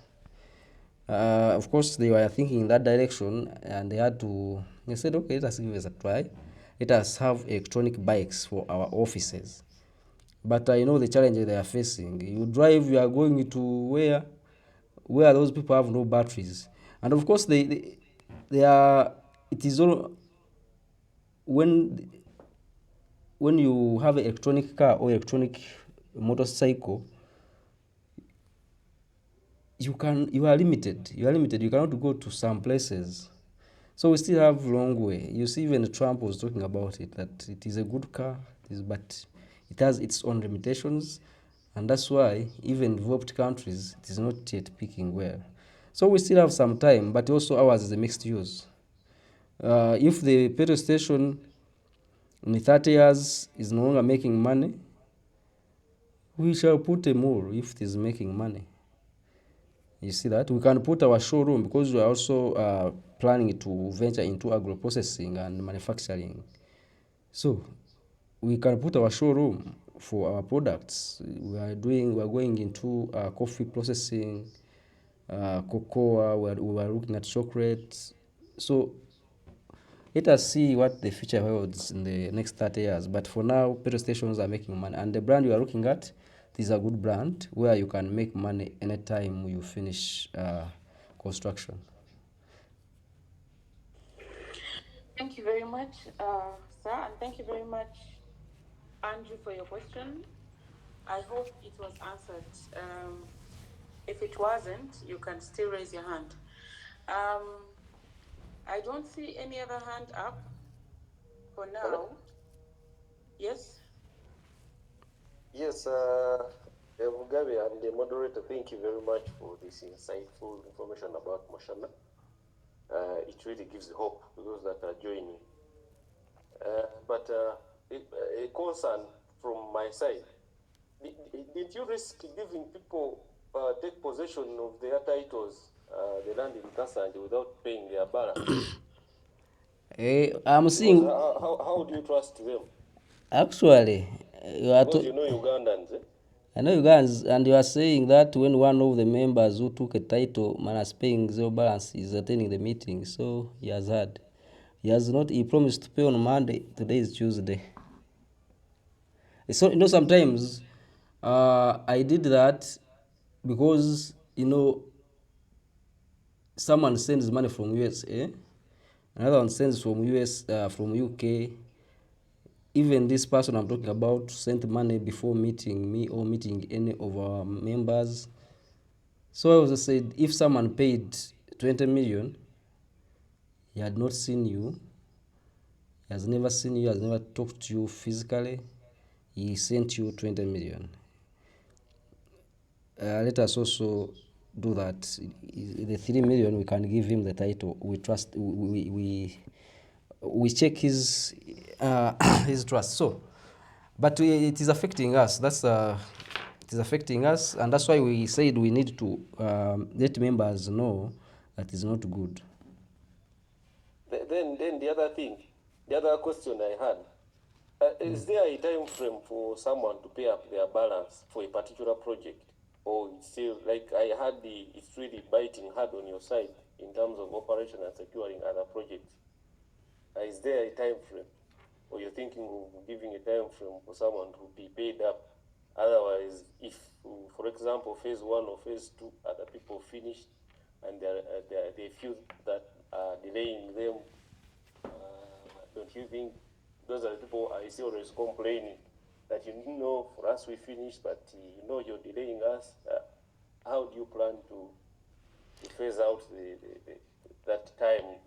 Of course, they were thinking in that direction, and they said, okay, let us give it a try. Let us have electronic bikes for our offices. But I know the challenges they are facing. You drive, you are going to where those people have no batteries. And of course, they are, it is all, when you have an electronic car or electronic motorcycle, you are limited, you cannot go to some places. So we still have a long way. You see, even Trump was talking about it, that it is a good car, but it has its own limitations, and that's why even developed countries, it is not yet picking well. So we still have some time, but also ours is a mixed use. If the petrol station in 30 years is no longer making money, we shall put a more if it is making money. You see that? We can put our showroom, because we are also planning to venture into agro-processing and manufacturing. So we can put our showroom for our products. We are going into coffee processing, cocoa, we are looking at chocolate. So let us see what the future holds in the next 30 years. But for now, petrol stations are making money. And the brand you are looking at is a good brand where you can make money anytime you finish construction. Thank you very much, sir, and thank you very much, Andrew, for your question. I hope it was answered. If it wasn't, you can still raise your hand. I don't see any other hand up for now. Yes? Yes, Mugabe and the moderator, thank you very much for this insightful information about Mushana. It really gives hope to those that are joining. But a concern from my side, did you risk giving people take possession of their titles, the land in Kasanje, without paying their balance? I'm seeing, How do you trust them? actually, Because you know Ugandans, eh? I know you guys, and you are saying that when one of the members who took a title, man, is paying zero balance, is attending the meeting, so he has had. He has not, he promised to pay on Monday, today is Tuesday. So, sometimes I did that because, someone sends money from USA, another one sends from from UK, even this person I'm talking about sent money before meeting me or meeting any of our members. So I also said, if someone paid 20 million, he had not seen you, he has never seen you, has never talked to you physically, he sent you 20 million. Let us also do that. The 3 million, we can give him the title. We trust, we check his his trust. So, but it is affecting us. It is affecting us, and that's why we said we need to let members know that is not good. Then the other thing, the other question I had, is there a time frame for someone to pay up their balance for a particular project? Or it's still, like I had it's really biting hard on your side in terms of operation and securing other projects. Is there a time frame? Or you're thinking of giving a time frame for someone to be paid up? Otherwise, if, for example, phase 1 or phase 2, other people finished and they feel that delaying them, don't you think those are the people I see always complaining that for us we finished, but you're delaying us? How do you plan to phase out that time,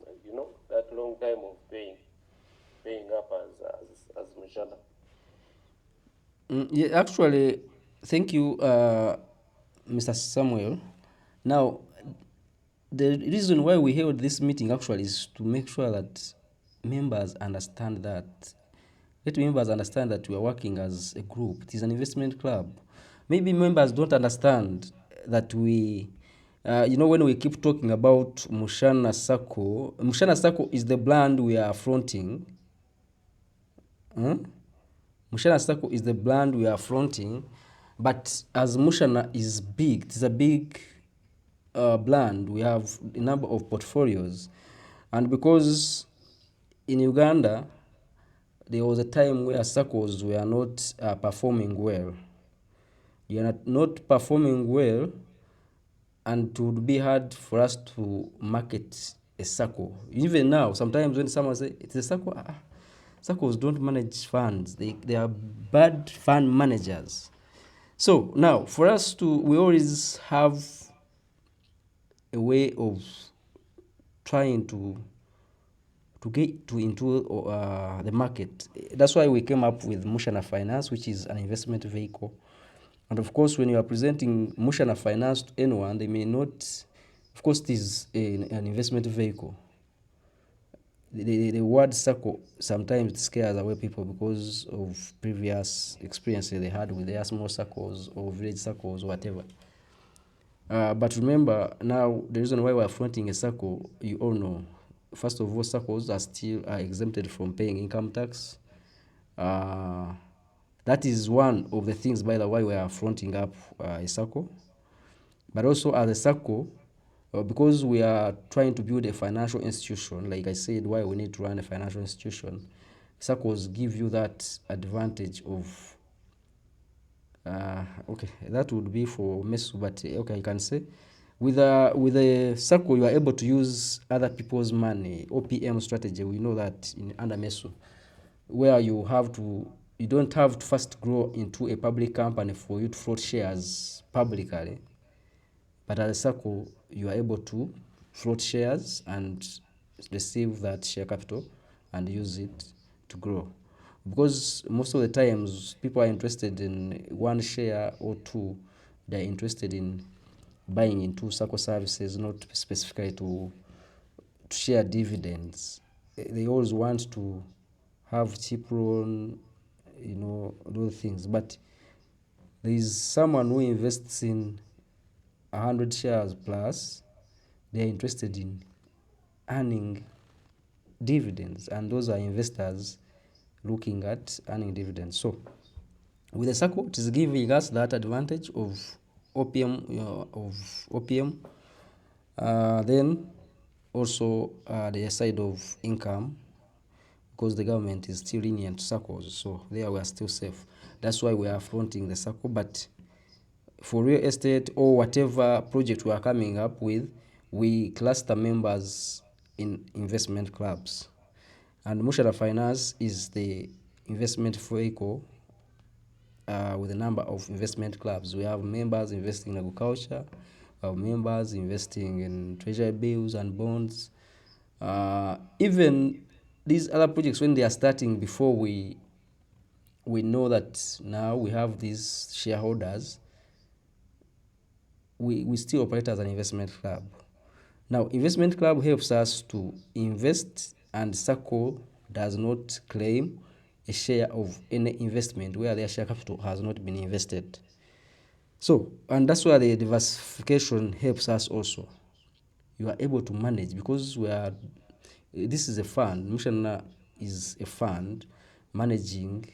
that long time of paying up as Mushana? Yeah, actually, thank you, Mr. Samuel. Now, the reason why we held this meeting actually is to make sure that members understand that. Let members understand that we are working as a group. It is an investment club. Maybe members don't understand that we, when we keep talking about Mushana Sacco is the brand we are fronting. Mushana Sacco is the brand we are fronting, but as Mushana is big, it is a big brand. We have a number of portfolios, and because in Uganda there was a time where SACCOs were not performing well. They are not performing well, and it would be hard for us to market a SACCO. Even now, sometimes when someone says it's a SACCO, SACCOs don't manage funds. They are bad fund managers. So now, for us we always have a way of trying to get into the market. That's why we came up with Mushana Finance, which is an investment vehicle. And of course, when you are presenting Mushana Finance to anyone, they may not, of course, it is an investment vehicle. The word SACCO sometimes it scares away people because of previous experiences they had with their small SACCOs or village SACCOs or whatever. But remember, now the reason why we're fronting a SACCO, you all know. First of all, SACCOs are still exempted from paying income tax. That is one of the things, by the way, we are fronting up a SACCO. But also as a SACCO, because we are trying to build a financial institution, like I said, why we need to run a financial institution, SACCOs give you that advantage of, okay, that would be for MESU, but okay, I can say, with a SACCO, you are able to use other people's money, OPM strategy, we know that under MESU, where you don't have to first grow into a public company for you to float shares publicly. But as a SACCO, you are able to float shares and receive that share capital and use it to grow. Because most of the times, people are interested in one share or two. They're interested in buying into SACCO services, not specifically to share dividends. They always want to have cheap loan, those things. But there is someone who invests in 100 shares plus, they are interested in earning dividends, and those are investors looking at earning dividends. So with the SACCO, it is giving us that advantage of OPM, then also the side of income, because the government is still lenient to SACCOs, so there we are still safe. That's why we are fronting the SACCO. But for real estate or whatever project we are coming up with, we cluster members in investment clubs. And Mushana Finance is the investment vehicle with a number of investment clubs. We have members investing in agriculture, we have members investing in treasury bills and bonds. Even these other projects, when they are starting, before we know that now we have these shareholders, we still operate as an investment club. Now, investment club helps us to invest, and Sacco does not claim a share of any investment where their share capital has not been invested. So, and that's where the diversification helps us also. You are able to manage, because this is a fund. Mushana is a fund managing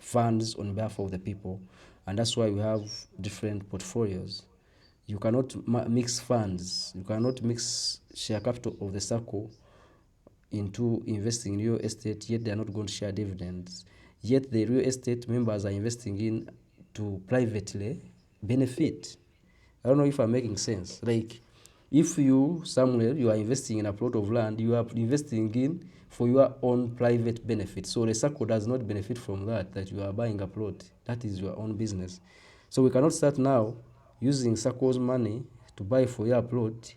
funds on behalf of the people, and that's why we have different portfolios. You cannot mix funds. You cannot mix share capital of the Sacco into investing in real estate, yet they are not going to share dividends. Yet the real estate members are investing in to privately benefit. I don't know if I'm making sense. Like, if you somewhere you are investing in a plot of land, you are investing in for your own private benefit. So the Sacco does not benefit from that you are buying a plot. That is your own business. So we cannot start now using Sacco's money to buy for your plot.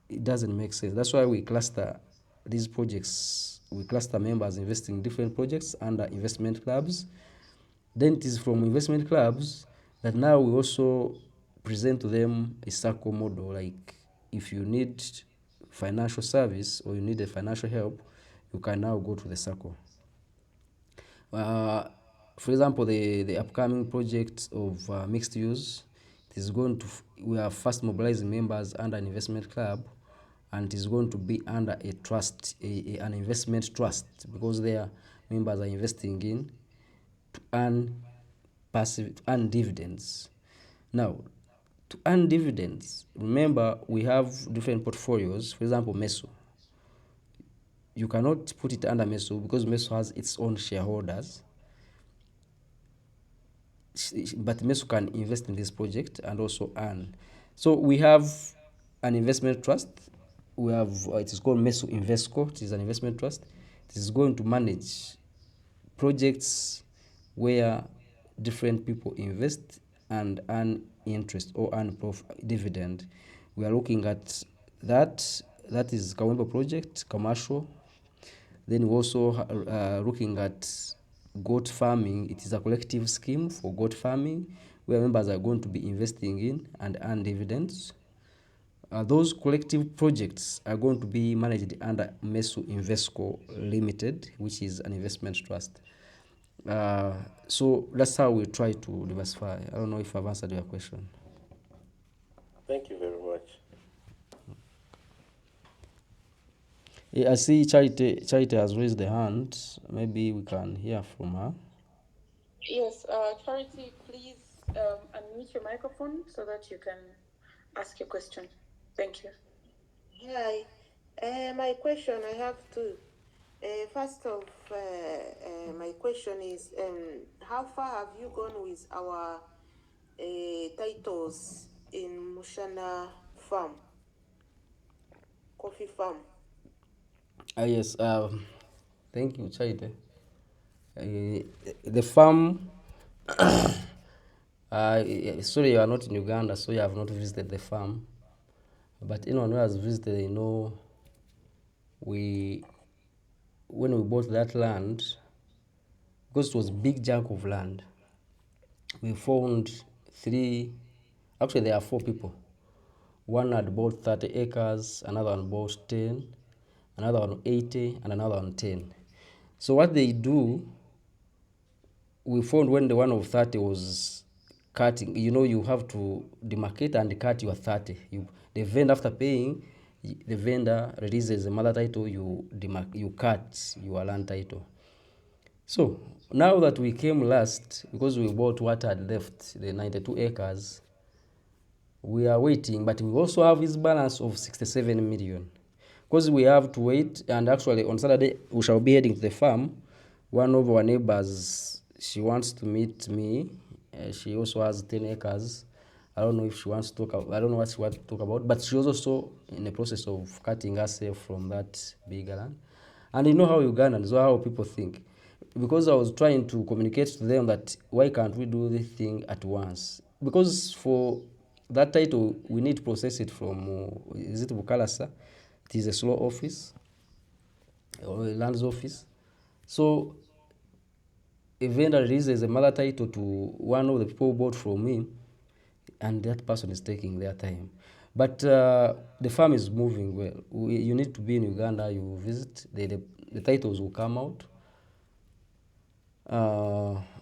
It doesn't make sense. That's why we cluster these projects. We cluster members investing in different projects under investment clubs. Then it is from investment clubs that now we also present to them a Sacco model. Like, if you need financial service or you need a financial help, you can now go to the Sacco. For example, the upcoming project of mixed use, it is going to, we are first mobilizing members under an investment club, and it is going to be under a trust, an investment trust, because their members are investing in to earn dividends. Now, to earn dividends, remember we have different portfolios. For example, Meso. You cannot put it under Meso because Meso has its own shareholders. But Meso can invest in this project and also earn. So we have an investment trust. We have, it is called Meso Investco. It is an investment trust. It is going to manage projects where different people invest and earn interest or earn dividend. We are looking at that. That is Kawemba project, commercial. Then we also looking at goat farming. It is a collective scheme for goat farming where members are going to be investing in and earn dividends. Those collective projects are going to be managed under Meso Investco Limited, which is an investment trust. So that's how we try to diversify. I don't know if I've answered your question. Thank you very much. I see Charity has raised the hand. Maybe we can hear from her. Yes, Charity, please unmute your microphone so that you can ask your question. Thank you. Hi. My question, I have two. First of my question is, how far have you gone with our titles in Mushana farm, coffee farm? Yes, thank you, Charity. The farm, sorry, you are not in Uganda, so you have not visited the farm. But anyone who has visited, they know when we bought that land, because it was a big chunk of land, we found actually there are 4 people. One had bought 30 acres, another one bought 10, another one 80, and another one 10. So what they do, we found when the one of 30 was cutting, you have to demarcate and cut your 30. The vendor, after paying, the vendor releases a mother title, you cut your land title. So now that we came last, because we bought what had left, the 92 acres, we are waiting, but we also have this balance of 67 million. Because we have to wait, and actually on Saturday we shall be heading to the farm. One of our neighbors, she wants to meet me. She also has 10 acres. I don't know if she wants to talk about, I don't know what she wants to talk about, but she was also in the process of cutting herself from that big land. And you know how Ugandans, or how people think. because I was trying to communicate to them that why can't we do this thing at once? Because for that title, we need to process it from, is it Bukalasa? It is a slow office or a lands office. So a vendor releases a mother title to one of the people who bought from him, and that person is taking their time. But the farm is moving well. You need to be in Uganda, you visit, the titles will come out.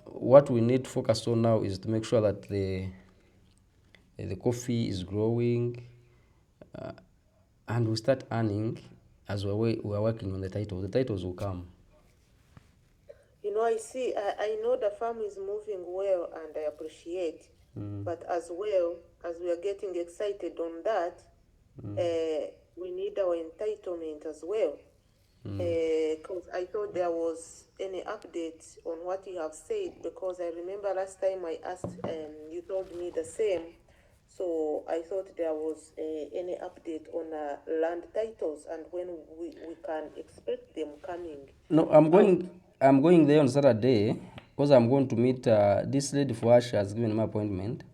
What we need to focus on now is to make sure that the coffee is growing, uh, and we start earning as we are working on the titles. The titles will come. You know, I know the farm is moving well and I appreciate, but as well as we are getting excited on that, we need our entitlement as well. Because I thought there was any update on what you have said, because I remember last time I asked, you told me the same. So I thought there was any update on land titles and when we can expect them coming. No, I'm going there on Saturday because I'm going to meet this lady for her. She has given me appointment.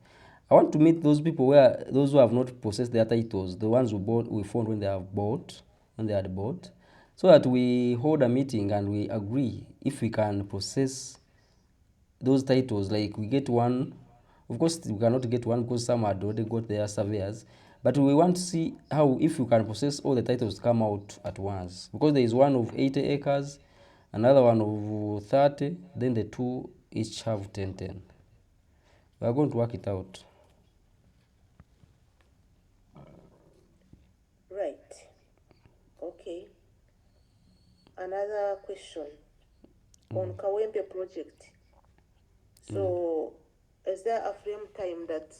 I want to meet those people those who have not processed their titles, the ones we found when they had bought, so that we hold a meeting and we agree if we can process those titles. Like we get one, of course we cannot get one because some had already got their surveyors, but we want to see how, if you can process all the titles to come out at once, because there is one of 80 acres, another one of 30, then the two each have 10. We are going to work it out. Right. Okay. Another question on Kawempe project. So, is there a frame time that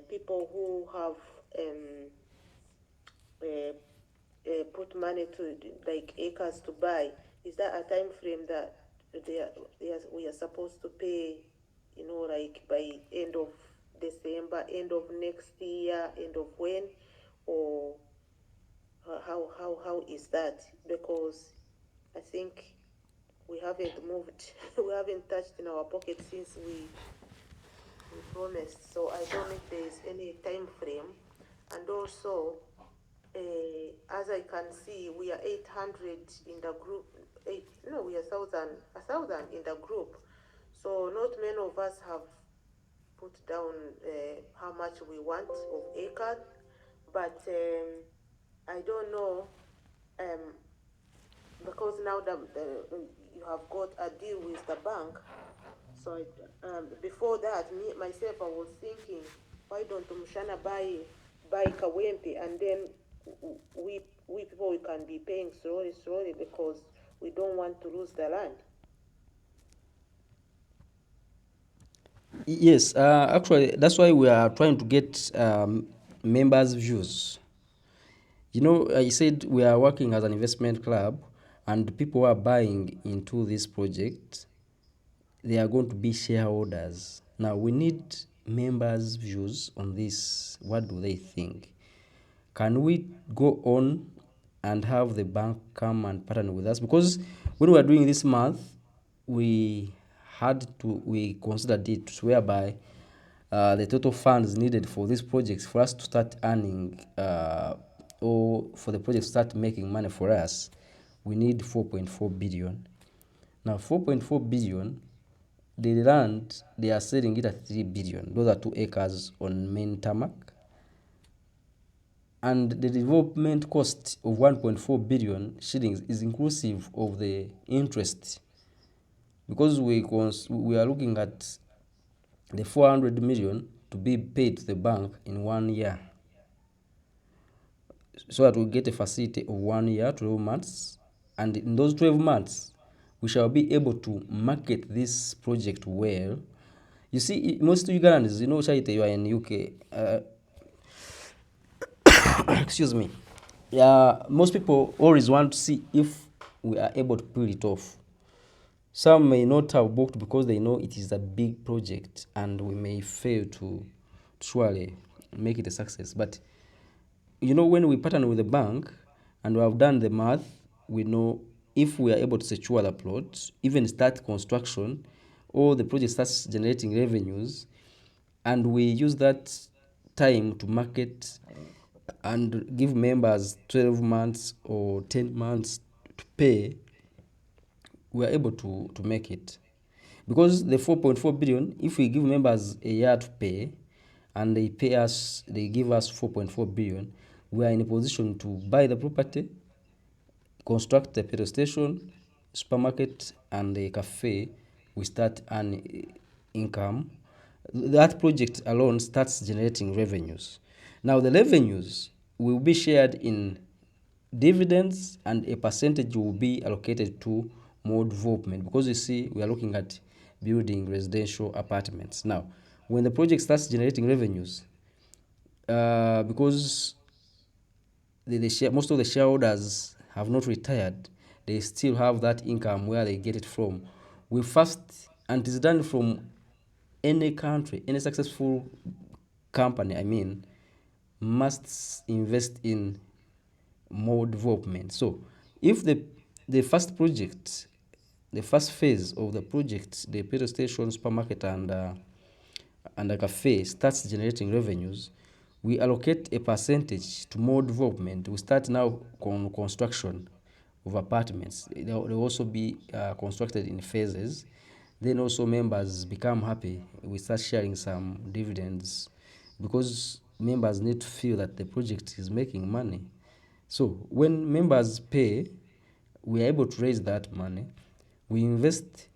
people who have put money to, like, acres to buy, is there a time frame that we are supposed to pay, you know, like by end of December, end of next year, end of when, or how is that? Because I think we haven't moved, we haven't touched in our pocket since we promised. So I don't know if there is any time frame. And also, as I can see, we are 800 in the group. We are 1,000 in the group. So not many of us have put down how much we want of acres, but I don't know, because now you have got a deal with the bank. So before that, myself, I was thinking, why don't Mushana buy Kawempe, and then we people, we can be paying slowly because we don't want to lose the land. Yes, actually, that's why we are trying to get members' views. You know, I said we are working as an investment club, and people who are buying into this project, they are going to be shareholders. Now, we need members' views on this. What do they think? Can we go on and have the bank come and partner with us? Because when we were doing this month, we considered it whereby the total funds needed for these projects for us to start earning, or for the project to start making money for us, we need 4.4 billion. Now 4.4 billion, the land, they are selling it at 3 billion. Those are 2 acres on main tarmac. And the development cost of 1.4 billion shillings is inclusive of the interest, because we are looking at the 400 million to be paid to the bank in 1 year, so that we get a facility of 1 year, 12 months, and in those 12 months, we shall be able to market this project well. You see, most Ugandans, you know, Chaite, you are in UK, excuse me. Yeah, most people always want to see if we are able to pull it off. Some may not have booked because they know it is a big project and we may fail to surely make it a success. But you know, when we partner with the bank and we have done the math, we know if we are able to secure the plot, even start construction, or the project starts generating revenues, and we use that time to market and give members 12 months or 10 months to pay, we are able to make it. Because the 4.4 billion, if we give members a year to pay, and they pay us, they give us 4.4 billion, we are in a position to buy the property, construct the petrol station, supermarket, and a cafe. We start an income. That project alone starts generating revenues. Now the revenues will be shared in dividends, and a percentage will be allocated to more development, because you see we are looking at building residential apartments. Now when the project starts generating revenues, because most of the shareholders have not retired, they still have that income where they get it from. We first, and it's done from any country, any successful company, I mean, must invest in more development. So if the first project, the first phase of the project, the petrol station, supermarket, and a cafe starts generating revenues, we allocate a percentage to more development. We start now construction of apartments. They'll also be constructed in phases. Then also members become happy. We start sharing some dividends, because members need to feel that the project is making money. So when members pay, we are able to raise that money. We invest,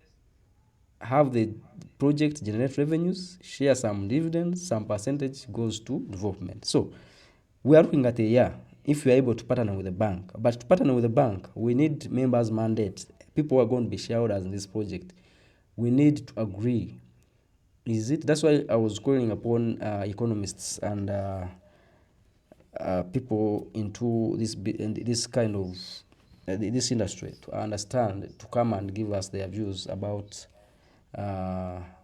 have the project generate revenues, share some dividends, some percentage goes to development. So we are looking at a year if we are able to partner with the bank. But to partner with the bank, we need members' mandate. People who are going to be shareholders in this project, we need to agree. Is it? That's why I was calling upon economists and people into this kind of this industry to understand, to come and give us their views about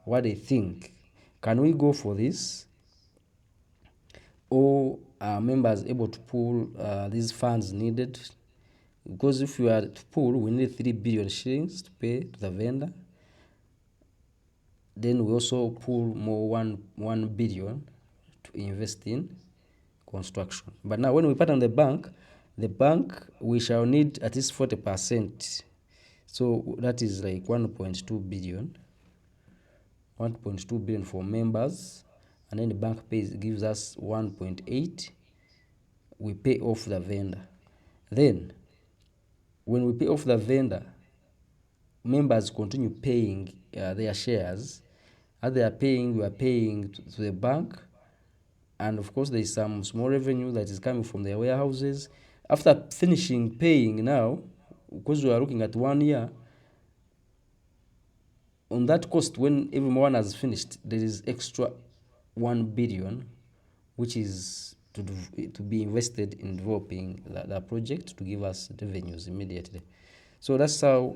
what they think. Can we go for this, or are members able to pull these funds needed? Because if we are to pull, we need 3 billion shillings to pay to the vendor. Then we also pull more 1 billion to invest in construction. But now when we partner the bank, we shall need at least 40%. So that is like 1.2 billion. 1.2 billion for members, and then the bank gives us 1.8. We pay off the vendor. Then when we pay off the vendor, members continue paying their shares. As they are paying, we are paying to the bank, and of course there is some small revenue that is coming from their warehouses. After finishing paying now, because we are looking at 1 year, on that cost, when everyone has finished, there is extra 1 billion, which is to be invested in developing the project to give us revenues immediately. So that's how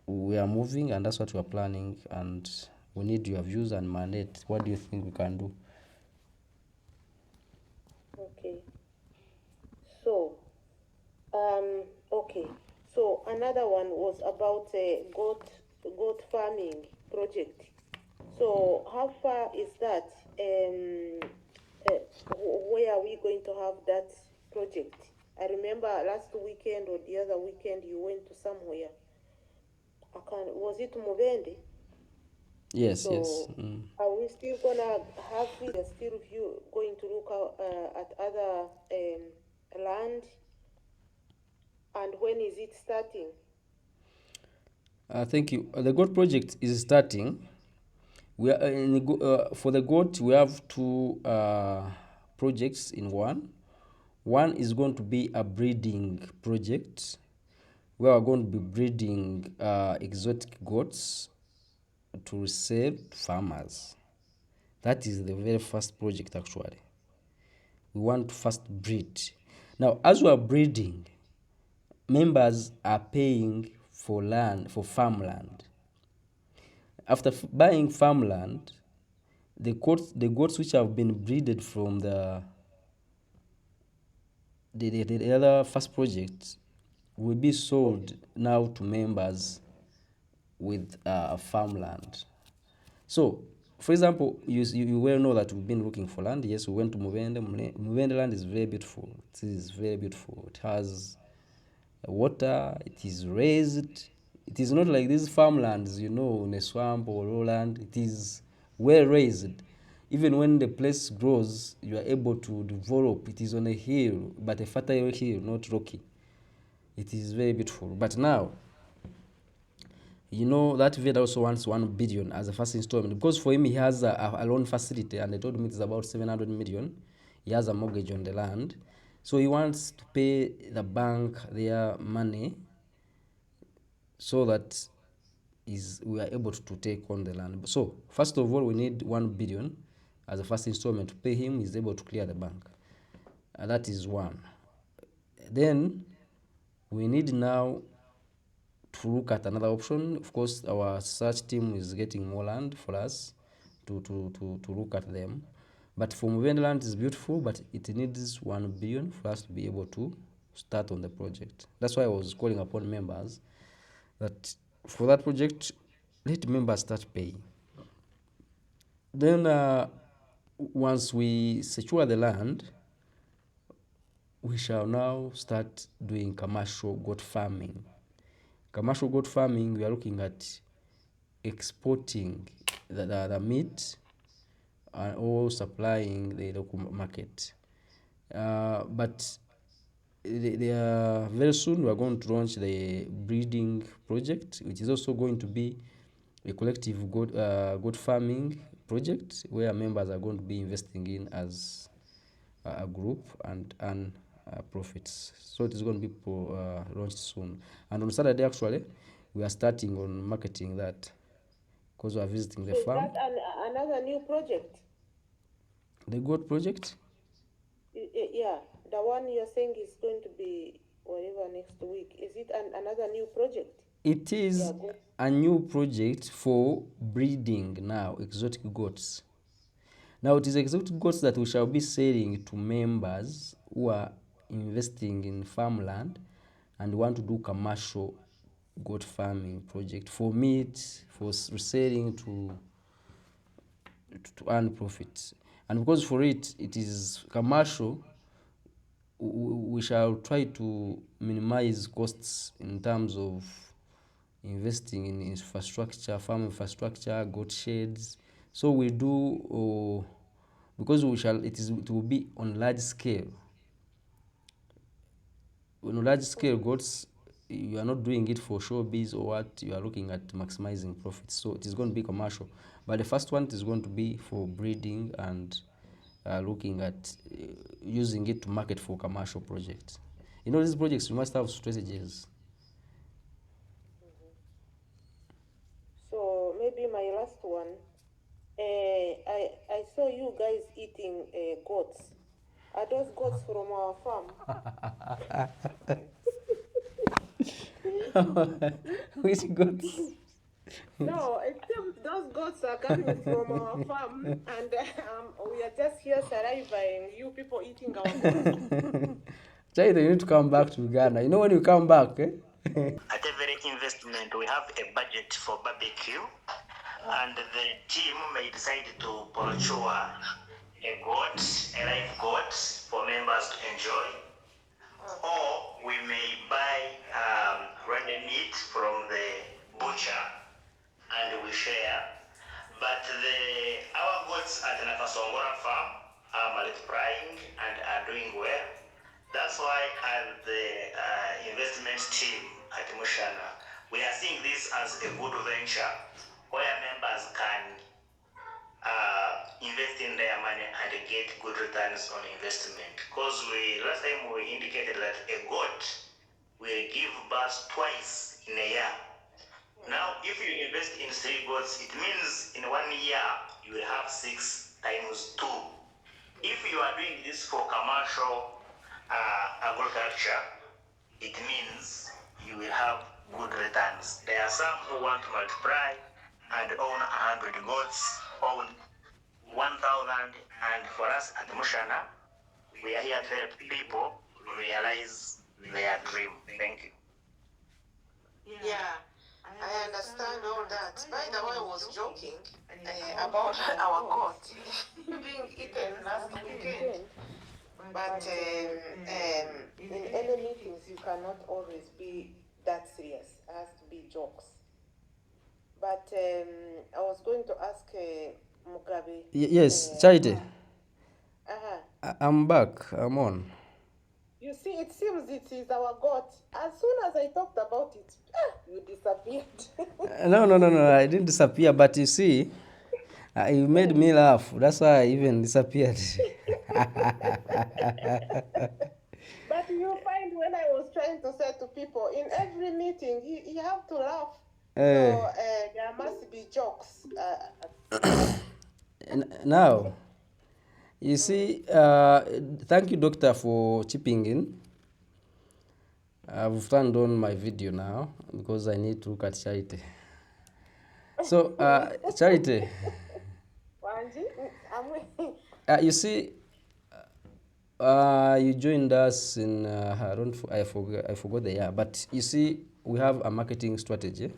we are moving, and that's what we are planning, and we need your views and mandate. What do you think we can do? Okay. So, okay. So another one was about a goat farming project. So how far is that? Where are we going to have that project? I remember last weekend or the other weekend you went to somewhere. Was it Mubende? Yes, So yes. are we still gonna have it? Still going to look at other land? And when is it starting? Thank you. The goat project is starting. We are for the goat, we have two projects in one. One is going to be a breeding project, where we're going to be breeding exotic goats to resell to farmers. That is the very first project actually. We want to first breed. Now, as we are breeding, members are paying for land, for farmland. After buying farmland, the goats which have been breeded from the other first project will be sold now to members with farmland. So, for example, you well know that we've been looking for land. Yes, we went to Mubende. Mubende land is very beautiful. It is very beautiful. It has water. It is raised. It is not like these farmlands, in a swamp or lowland. It is well raised. Even when the place grows, you are able to develop. It is on a hill, but a fertile hill, not rocky. It is very beautiful. But now, that vet also wants 1 billion as a first installment, because for him he has a loan facility, and they told me it's about 700 million. He has a mortgage on the land, so he wants to pay the bank their money so that we are able to take on the land. So first of all, we need 1 billion as a first installment to pay him. He's able to clear the bank. That is one. Then we need now to look at another option. Of course, our search team is getting more land for us to look at them. But for Mubende land is beautiful, but it needs 1 billion for us to be able to start on the project. That's why I was calling upon members that for that project, let members start paying. Then once we secure the land, we shall now start doing commercial goat farming. Commercial goat farming, we are looking at exporting the meat or supplying the local market. But very soon we are going to launch the breeding project, which is also going to be a collective goat farming project where members are going to be investing in as a group and earn profits. So it is going to be launched soon. And on Saturday, actually, we are starting on marketing that because we are visiting the farm. Is that another new project? The goat project? Yeah, the one you're saying is going to be whatever next week. Is it another new project? It is a new project for breeding now exotic goats. Now it is exotic goats that we shall be selling to members who are investing in farmland and want to do commercial goat farming project for meat, for selling to earn profits. And because for it is commercial, we shall try to minimize costs in terms of investing in infrastructure, farm infrastructure, goat sheds. So we do, because it will be on large scale. On large scale goats, you are not doing it for showbiz or what, you are looking at maximizing profits. So it is going to be commercial. But the first one is going to be for breeding and looking at using it to market for commercial projects. These projects, you must have strategies. So maybe my last one. I saw you guys eating goats. Are those goats from our farm? Which goats? No, except those goats are coming from our farm, and we are just here salivating. You people eating our goats. Chai, you need to come back to Uganda. When you come back, At every investment, we have a budget for barbecue, and the team may decide to procure a goat, a live goat, for members to enjoy, or we may buy ready meat from the butcher and we share. But our goats at Nakasongora farm are multiplying and are doing well. That's why as the investment team at Mushana, we are seeing this as a good venture where members can invest in their money and get good returns on investment. Because last time we indicated that a goat will give birth twice in a year. Now, if you invest in 3 goats, it means in 1 year you will have 6 times 2. If you are doing this for commercial agriculture, it means you will have good returns. There are some who want to multiply and own 100 goats, own 1,000, and for us at Mushana, we are here to help people realize their dream. Thank you. But by the way, I was joking about our goat being eaten last weekend. But in any meetings, you cannot always be that serious. It has to be jokes. But I was going to ask Mugabe. Yes, Charity. I'm back. I'm on. You see, it seems it is our God. As soon as I talked about it, you disappeared. No. I didn't disappear, but you see, you made me laugh. That's why I even disappeared. But you find when I was trying to say to people, in every meeting, you have to laugh. So there must be jokes. Now, you see, thank you, Doctor, for chipping in. I've turned on my video now because I need to look at Charity. So, Charity, you see, you joined us in I forgot the year, but you see, we have a marketing strategy,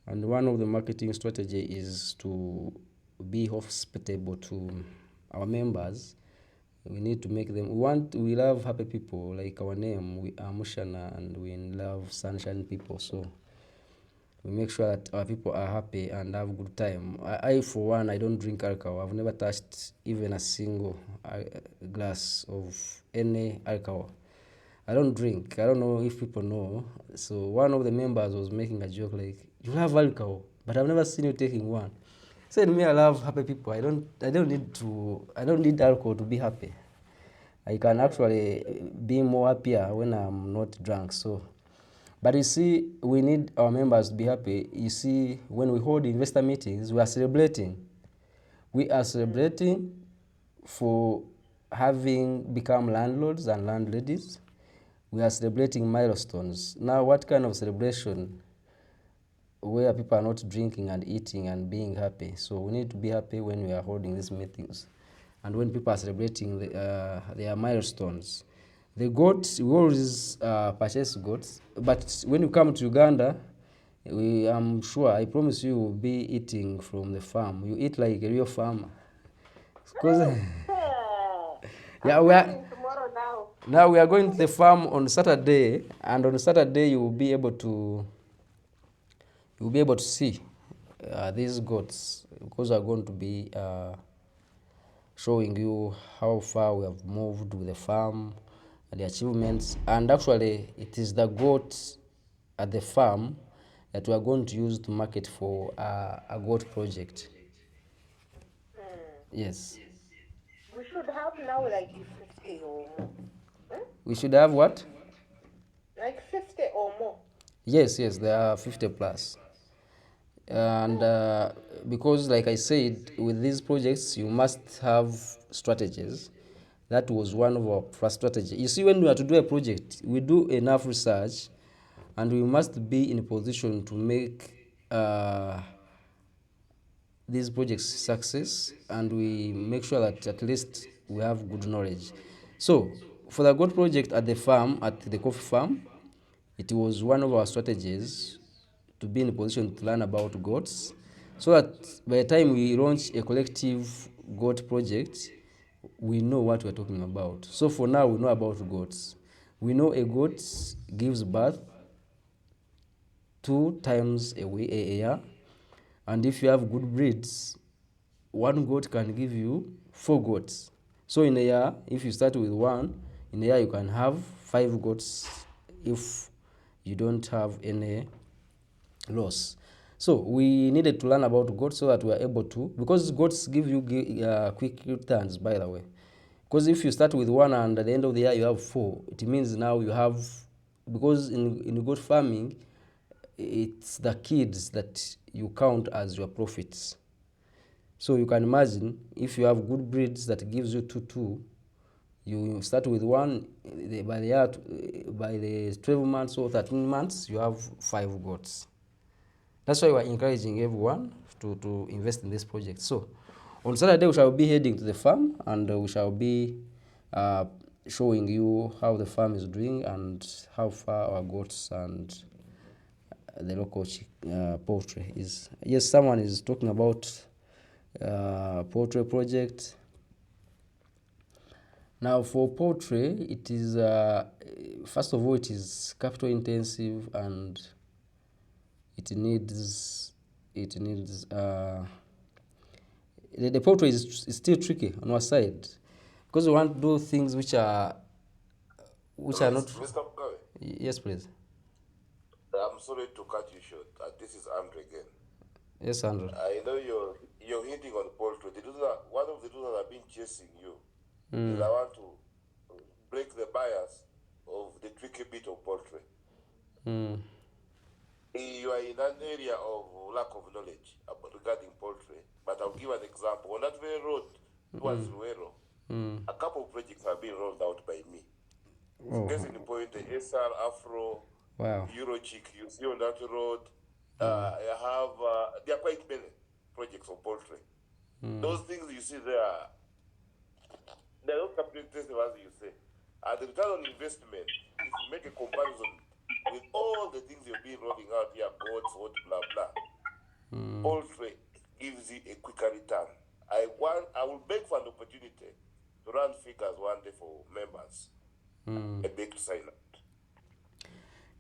and one of the marketing strategy is to be hospitable to our members. We need to make them. We love happy people, like our name. We are Mushana, and we love sunshine people. So we make sure that our people are happy and have a good time. I for one, I don't drink alcohol. I've never touched even a single glass of any alcohol. I don't drink. I don't know if people know. So one of the members was making a joke like, "You love alcohol, but I've never seen you taking one." Said me, I love happy people. I don't need alcohol to be happy. I can actually be more happier when I'm not drunk. So, but you see, we need our members to be happy. You see, when we hold investor meetings, we are celebrating. We are celebrating for having become landlords and landladies. We are celebrating milestones. Now, what kind of celebration where people are not drinking and eating and being happy? So we need to be happy when we are holding these meetings and when people are celebrating their milestones. The goats, we always purchase goats, but when you come to Uganda, I'm sure, I promise you will be eating from the farm. You eat like a real farmer. Because yeah, now we are going to the farm on Saturday, and on Saturday you will be able to see these goats, because we are going to be showing you how far we have moved with the farm and the achievements. And actually, it is the goats at the farm that we are going to use to market for a goat project. Yes. We should have now like 50 or more. We should have what? Like 50 or more. Yes, there are 50 plus. And because, like I said, with these projects, you must have strategies. That was one of our first strategies. You see, when we are to do a project, we do enough research, and we must be in a position to make these projects success, and we make sure that at least we have good knowledge. So, for the goat project at the farm, at the coffee farm, it was one of our strategies to be in a position to learn about goats, so that by the time we launch a collective goat project, we know what we're talking about. So for now, we know about goats. We know a goat gives birth 2 times a year, and if you have good breeds, one goat can give you 4 goats. So in a year, if you start with 1, in a year you can have 5 goats if you don't have any loss. So we needed to learn about goats so that we are able to, because goats give you quick returns, by the way. Because if you start with 1 and at the end of the year you have 4, it means now you have, because in goat farming, it's the kids that you count as your profits. So you can imagine, if you have good breeds that gives you 2, you start with 1, by the 12 months or 13 months, you have 5 goats. That's why we're encouraging everyone to invest in this project. So on Saturday, we shall be heading to the farm, and we shall be showing you how the farm is doing and how far our goats and the local poultry is. Yes, someone is talking about poultry project. Now for poultry, it is first of all it is capital intensive, and it needs the poultry is still tricky on our side, because we want to do things which are not. Mr. Mugabe, Yes, please. I'm sorry to cut you short. This is Andre again. Yes, Andrew. I know you're hinting on poultry. One of the tools that I've been chasing you is I want to break the bias of the tricky bit of poultry. You are in an area of lack of knowledge regarding poultry, but I'll give an example. On that very road towards Luero, a couple of projects have been rolled out by me. Oh, Case in point, the SR Afro, wow. Eurochick, you see on that road, I have, there are quite many projects of poultry. Those things you see there, they're not capitalistic as you say. And the return on investment, if you make a comparison with all the things you've been rolling out here, goats, what, blah, blah, poultry gives you a quicker return. I will beg for an opportunity to run figures one day for members. A big sign up.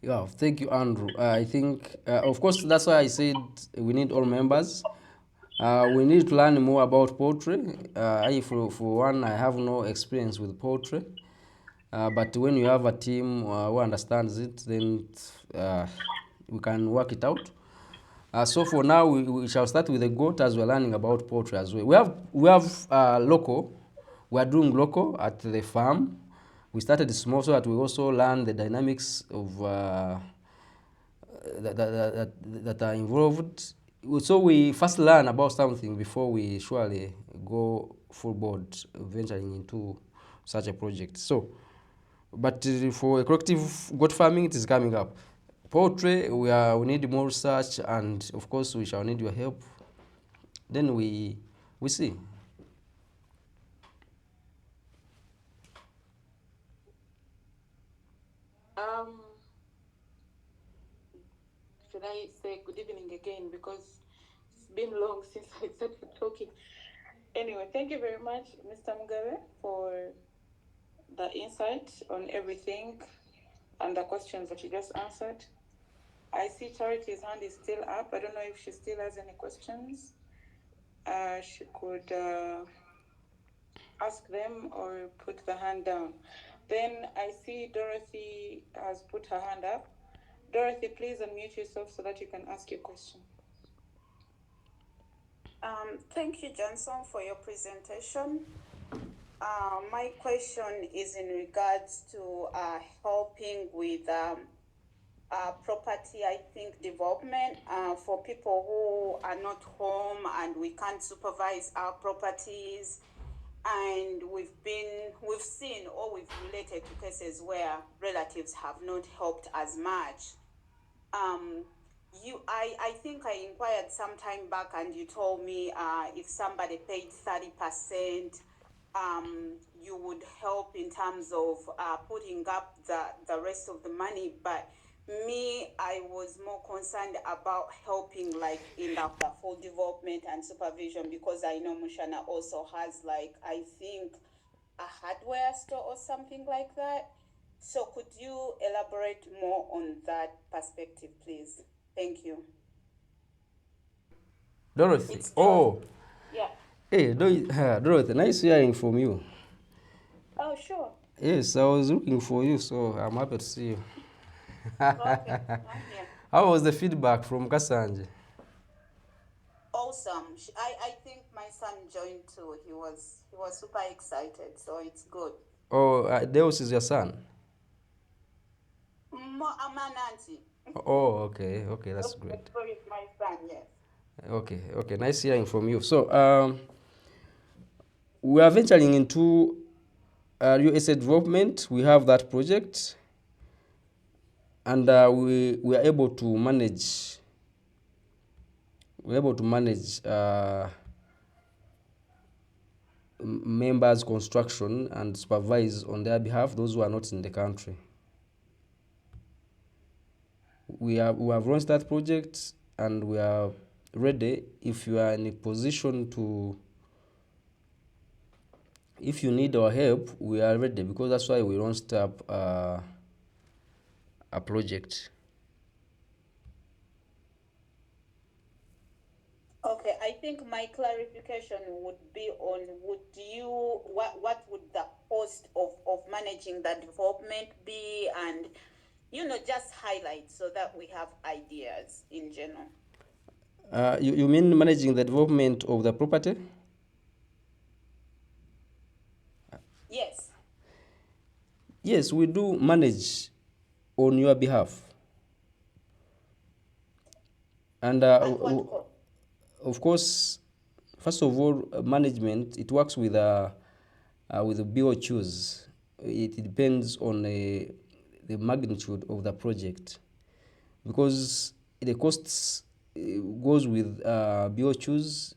Yeah, thank you, Andrew. I think, of course, that's why I said we need all members. We need to learn more about poultry. For one, I have no experience with poultry. But when you have a team who understands it, then we can work it out. So for now, we shall start with the goat as we're learning about poultry as well. We have local. We are doing local at the farm. We started small so that we also learn the dynamics of that are involved. So we first learn about something before we surely go full board venturing into such a project. So, but for a collective goat farming, it is coming up. Poultry, we need more research, and of course we shall need your help. Then we see. Should I say good evening again, because it's been long since I started talking. Anyway, thank you very much, Mr. Mugabe, for the insight on everything and the questions that you just answered. I see Charity's hand is still up. I don't know if she still has any questions. She could ask them or put the hand down. Then I see Dorothy has put her hand up. Dorothy, please unmute yourself so that you can ask your question. Thank you, Johnson, for your presentation. My question is in regards to helping with property, I think, development for people who are not home and we can't supervise our properties. And we've seen or we've related to cases where relatives have not helped as much. I think I inquired some time back and you told me if somebody paid 30%, you would help in terms of putting up the rest of the money. But me, I was more concerned about helping like in the full development and supervision, because I know Mushana also has like, I think, a hardware store or something like that. So could you elaborate more on that perspective, please? Thank you. Dorothy. Oh. Yeah. Hey, Dorothy, nice hearing from you. Oh, sure. Yes, I was looking for you, so I'm happy to see you. Okay, I'm here. How was the feedback from Kasanje? Awesome. I think my son joined too. He was super excited, so it's good. Oh, Deus is your son? I'm an auntie. Oh, okay, that's great. So it's my son, yes. Okay, nice hearing from you. So, we are venturing into real estate development. We have that project, and we are able to manage. We're able to manage members' construction and supervise on their behalf those who are not in the country. we have launched that project and we are ready. If you are in a position to, if you need our help, we are ready, because that's why we launched up a project. Okay, I think my clarification would be on what would the cost of managing the development be, and just highlight so that we have ideas in general. You mean managing the development of the property? Yes. Yes, we do manage on your behalf. And At what cost? of course, first of all, management, it works with the BOQs. It depends on the magnitude of the project, because the costs goes with BOQs.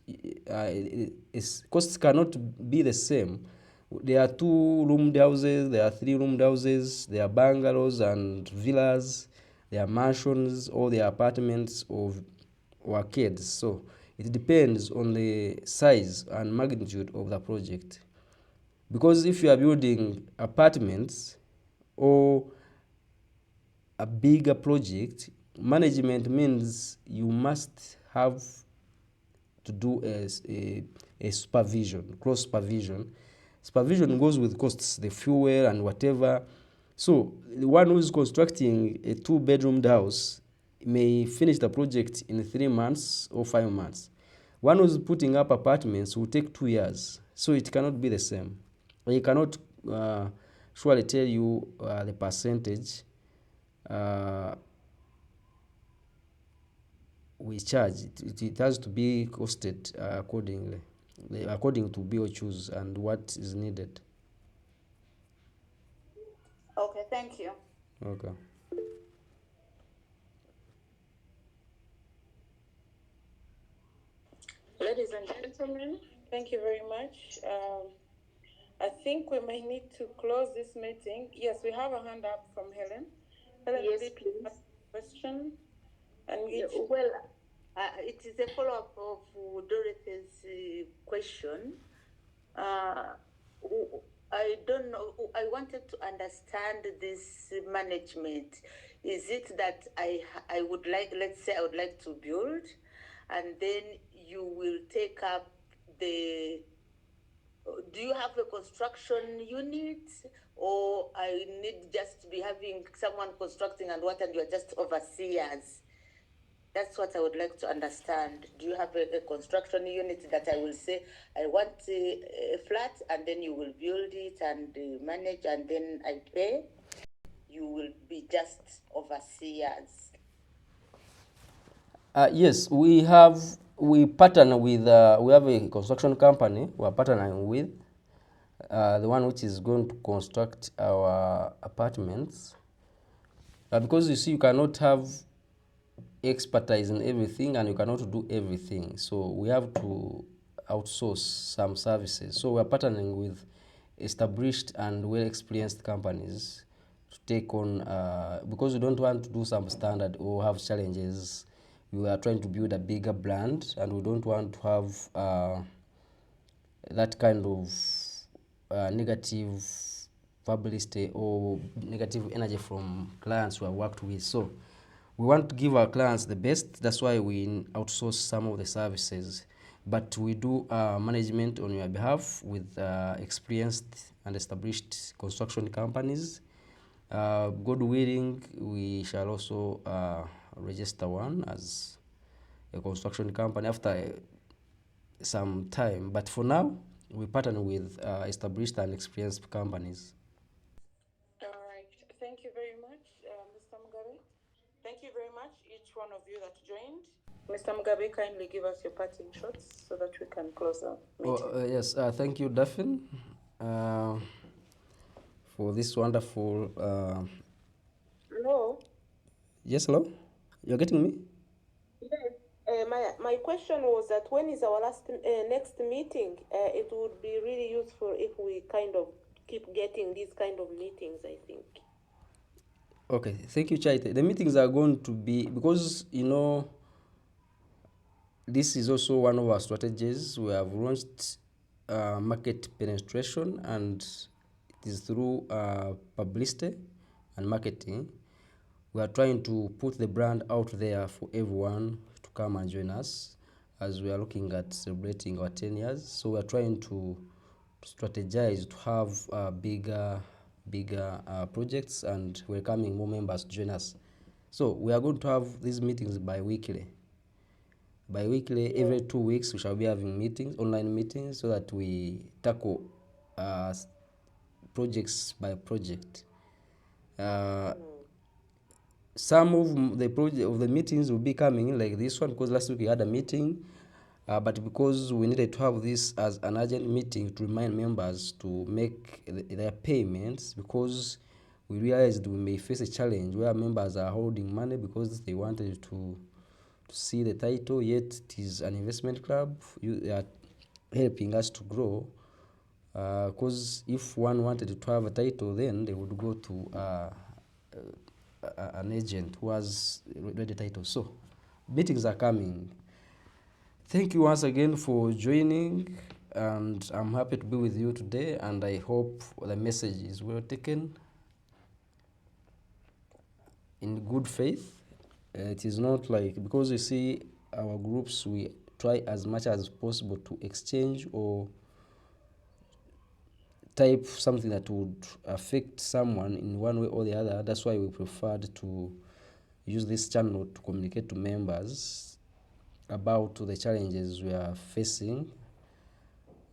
Costs cannot be the same. There are 2-roomed houses, there are 3-roomed houses, there are bungalows and villas, there are mansions, or there are apartments or arcades. So it depends on the size and magnitude of the project. Because if you are building apartments or a bigger project, management means you must have to do a supervision, cross supervision. Supervision goes with costs, the fuel and whatever. So the one who is constructing a 2-bedroomed house may finish the project in 3 months or 5 months. One who's putting up apartments will take 2 years. So it cannot be the same. I cannot surely tell you the percentage we charge. It has to be costed accordingly, according to BOQs and what is needed. Okay, thank you. Okay. Ladies and gentlemen, thank you very much. I think we may need to close this meeting. Yes, we have a hand up from Helen. Helen, Yes, please please. ask a question. And Well, it is a follow-up of Dorothy's question. I don't know. I wanted to understand this management. Is it that I would like, let's say I would like to build, and then you will take up the, do you have a construction unit, or I need just to be having someone constructing and you're just overseers? That's what I would like to understand. Do you have a construction unit that I will say, I want a flat, and then you will build it and manage, and then I pay? You will be just overseers? Yes, we partner with, we have a construction company we are partnering with, the one which is going to construct our apartments. Because you see, you cannot have expertise in everything and you cannot do everything. So we have to outsource some services. So we are partnering with established and well-experienced companies to take on, because we don't want to do some standard or have challenges. We are trying to build a bigger brand, and we don't want to have that kind of negative publicity or negative energy from clients who have worked with. So we want to give our clients the best. That's why we outsource some of the services. But we do management on your behalf with experienced and established construction companies. God willing, we shall also register one as a construction company after some time. But for now, we partner with established and experienced companies. all right. Thank you very much, Mr. Mugabe. Thank you very much, each one of you that joined. Mr. Mugabe, kindly give us your parting shots so that we can close the meeting. Yes, thank you, Daphne, for this wonderful. Hello? Yes, hello? You're getting me? Yes. My question was that when is our next meeting? It would be really useful if we kind of keep getting these kind of meetings, I think. Okay, thank you, Chaite. The meetings are going to be, because this is also one of our strategies. We have launched market penetration, and it is through publicity and marketing. We are trying to put the brand out there for everyone to come and join us as we are looking at celebrating our 10 years. So we are trying to strategize to have bigger projects and welcoming more members to join us. So we are going to have these meetings bi-weekly. Bi-weekly, every 2 weeks, we shall be having meetings, online meetings, so that we tackle projects by project. Some of the meetings will be coming like this one, because last week we had a meeting, but because we needed to have this as an urgent meeting to remind members to make their payments, because we realized we may face a challenge where members are holding money because they wanted to see the title, yet it is an investment club. They are helping us to grow, because if one wanted to have a title, then they would go to an agent who has read the title. So meetings are coming. Thank you once again for joining, and I'm happy to be with you today, and I hope the message is well taken in good faith. It is not like, because you see our groups, we try as much as possible to exchange or type something that would affect someone in one way or the other. That's why we preferred to use this channel to communicate to members about the challenges we are facing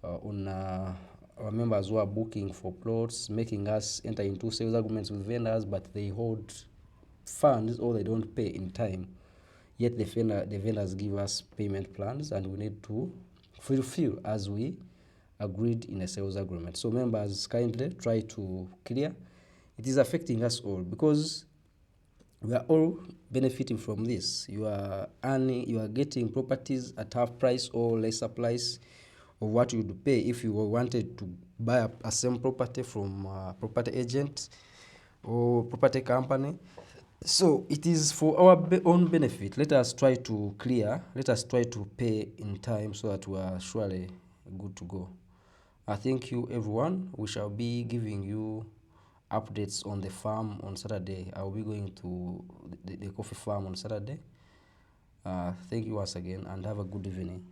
on our members who are booking for plots, making us enter into sales agreements with vendors, but they hold funds or they don't pay in time. Yet the vendors give us payment plans, and we need to fulfill as we agreed in a sales agreement. So members, kindly try to clear. It is affecting us all, because we are all benefiting from this. You are getting properties at half price or lesser price of what you would pay if you wanted to buy a same property from a property agent or property company. So it is for our own benefit. Let us try to clear. Let us try to pay in time, so that we are surely good to go. Thank you, everyone. We shall be giving you updates on the farm on Saturday. I will be going to the coffee farm on Saturday. Thank you once again, and have a good evening.